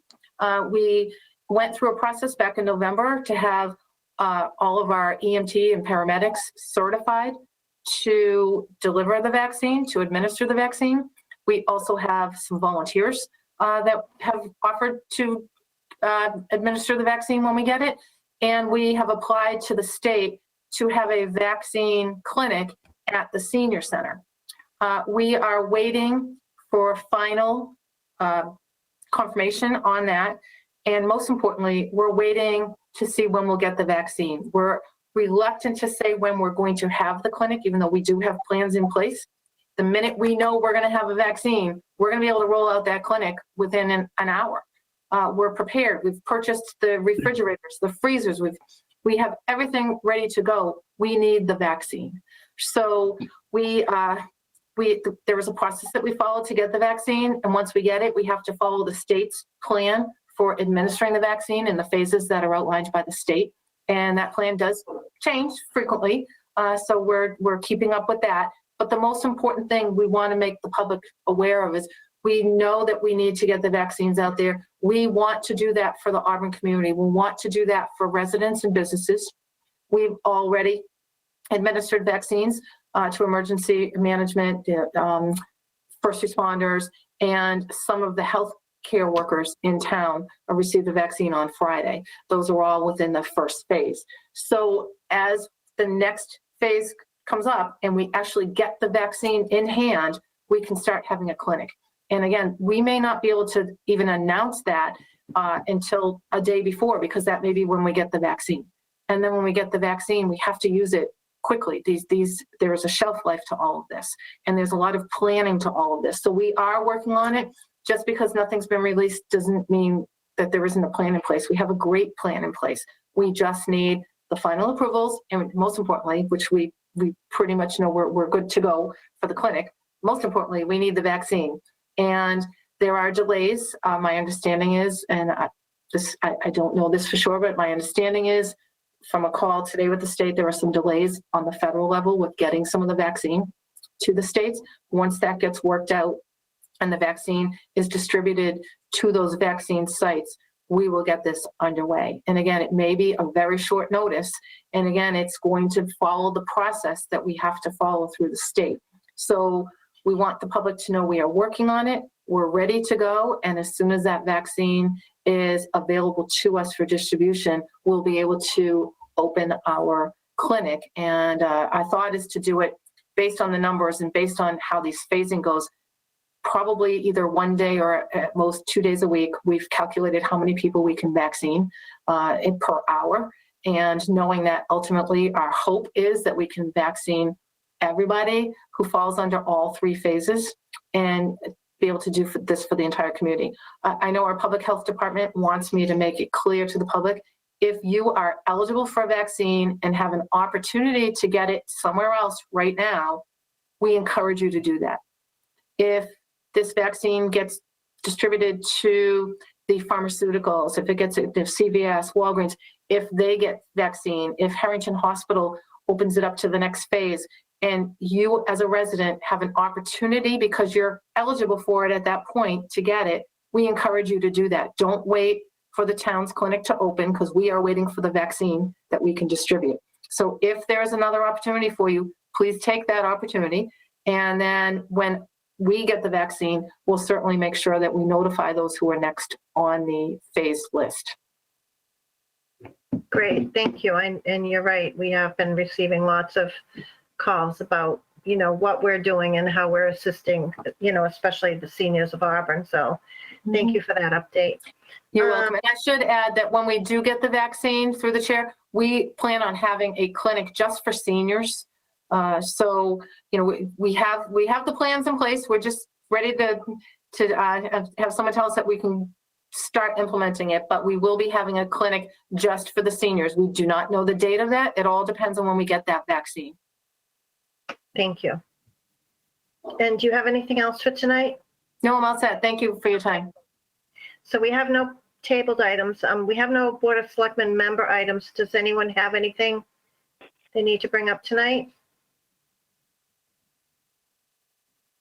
We went through a process back in November to have all of our EMT and paramedics certified to deliver the vaccine, to administer the vaccine. We also have some volunteers that have offered to administer the vaccine when we get it. And we have applied to the state to have a vaccine clinic at the senior center. We are waiting for final confirmation on that. And most importantly, we're waiting to see when we'll get the vaccine. We're reluctant to say when we're going to have the clinic, even though we do have plans in place. The minute we know we're going to have a vaccine, we're going to be able to roll out that clinic within an hour. We're prepared. We've purchased the refrigerators, the freezers. We have everything ready to go. We need the vaccine. So there is a process that we follow to get the vaccine. And once we get it, we have to follow the state's plan for administering the vaccine in the phases that are outlined by the state. And that plan does change frequently. So we're keeping up with that. But the most important thing we want to make the public aware of is we know that we need to get the vaccines out there. We want to do that for the Auburn community. We want to do that for residents and businesses. We've already administered vaccines to emergency management, first responders, and some of the health care workers in town received the vaccine on Friday. Those are all within the first phase. So as the next phase comes up and we actually get the vaccine in hand, we can start having a clinic. And again, we may not be able to even announce that until a day before, because that may be when we get the vaccine. And then when we get the vaccine, we have to use it quickly. There is a shelf life to all of this, and there's a lot of planning to all of this. So we are working on it. Just because nothing's been released doesn't mean that there isn't a plan in place. We have a great plan in place. We just need the final approvals, and most importantly, which we pretty much know we're good to go for the clinic. Most importantly, we need the vaccine. And there are delays. My understanding is, and I don't know this for sure, but my understanding is from a call today with the state, there are some delays on the federal level with getting some of the vaccine to the states. Once that gets worked out and the vaccine is distributed to those vaccine sites, we will get this underway. And again, it may be a very short notice. And again, it's going to follow the process that we have to follow through the state. So we want the public to know we are working on it. We're ready to go. And as soon as that vaccine is available to us for distribution, we'll be able to open our clinic. And our thought is to do it based on the numbers and based on how these phasing goes, probably either one day or at most 2 days a week. We've calculated how many people we can vaccine per hour. And knowing that ultimately our hope is that we can vaccine everybody who falls under all three phases and be able to do this for the entire community. I know our public health department wants me to make it clear to the public, if you are eligible for a vaccine and have an opportunity to get it somewhere else right now, we encourage you to do that. If this vaccine gets distributed to the pharmaceuticals, if it gets if CVS, Walgreens, if they get vaccine, if Harrington Hospital opens it up to the next phase, and you as a resident have an opportunity because you're eligible for it at that point to get it, we encourage you to do that. Don't wait for the town's clinic to open, because we are waiting for the vaccine that we can distribute. So if there's another opportunity for you, please take that opportunity. And then when we get the vaccine, we'll certainly make sure that we notify those who are next on the phased list.
Great, thank you. And you're right, we have been receiving lots of calls about you know, what we're doing and how we're assisting, you know, especially the seniors of Auburn. So thank you for that update.
You're welcome. And I should add that when we do get the vaccine through the chair, we plan on having a clinic just for seniors. So, you know, we have the plans in place. We're just ready to have someone tell us that we can start implementing it, but we will be having a clinic just for the seniors. We do not know the date of that. It all depends on when we get that vaccine.
Thank you. And do you have anything else for tonight?
No, I'm all set. Thank you for your time.
So we have no tabled items. We have no Board of Selectmen member items. Does anyone have anything they need to bring up tonight?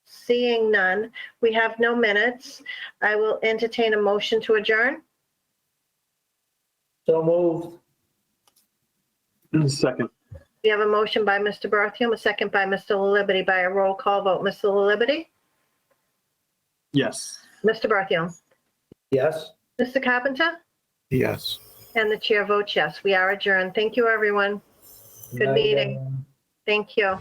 Seeing none, we have no minutes. I will entertain a motion to adjourn.
So moved.
Second.
We have a motion by Mr. Berthium, a second by Mr. LaLiberte. By a roll call vote, Mr. LaLiberte?
Yes.
Mr. Berthium?
Yes.
Mr. Carpenter?
Yes.
And the chair votes yes. We are adjourned. Thank you, everyone. Good meeting. Thank you.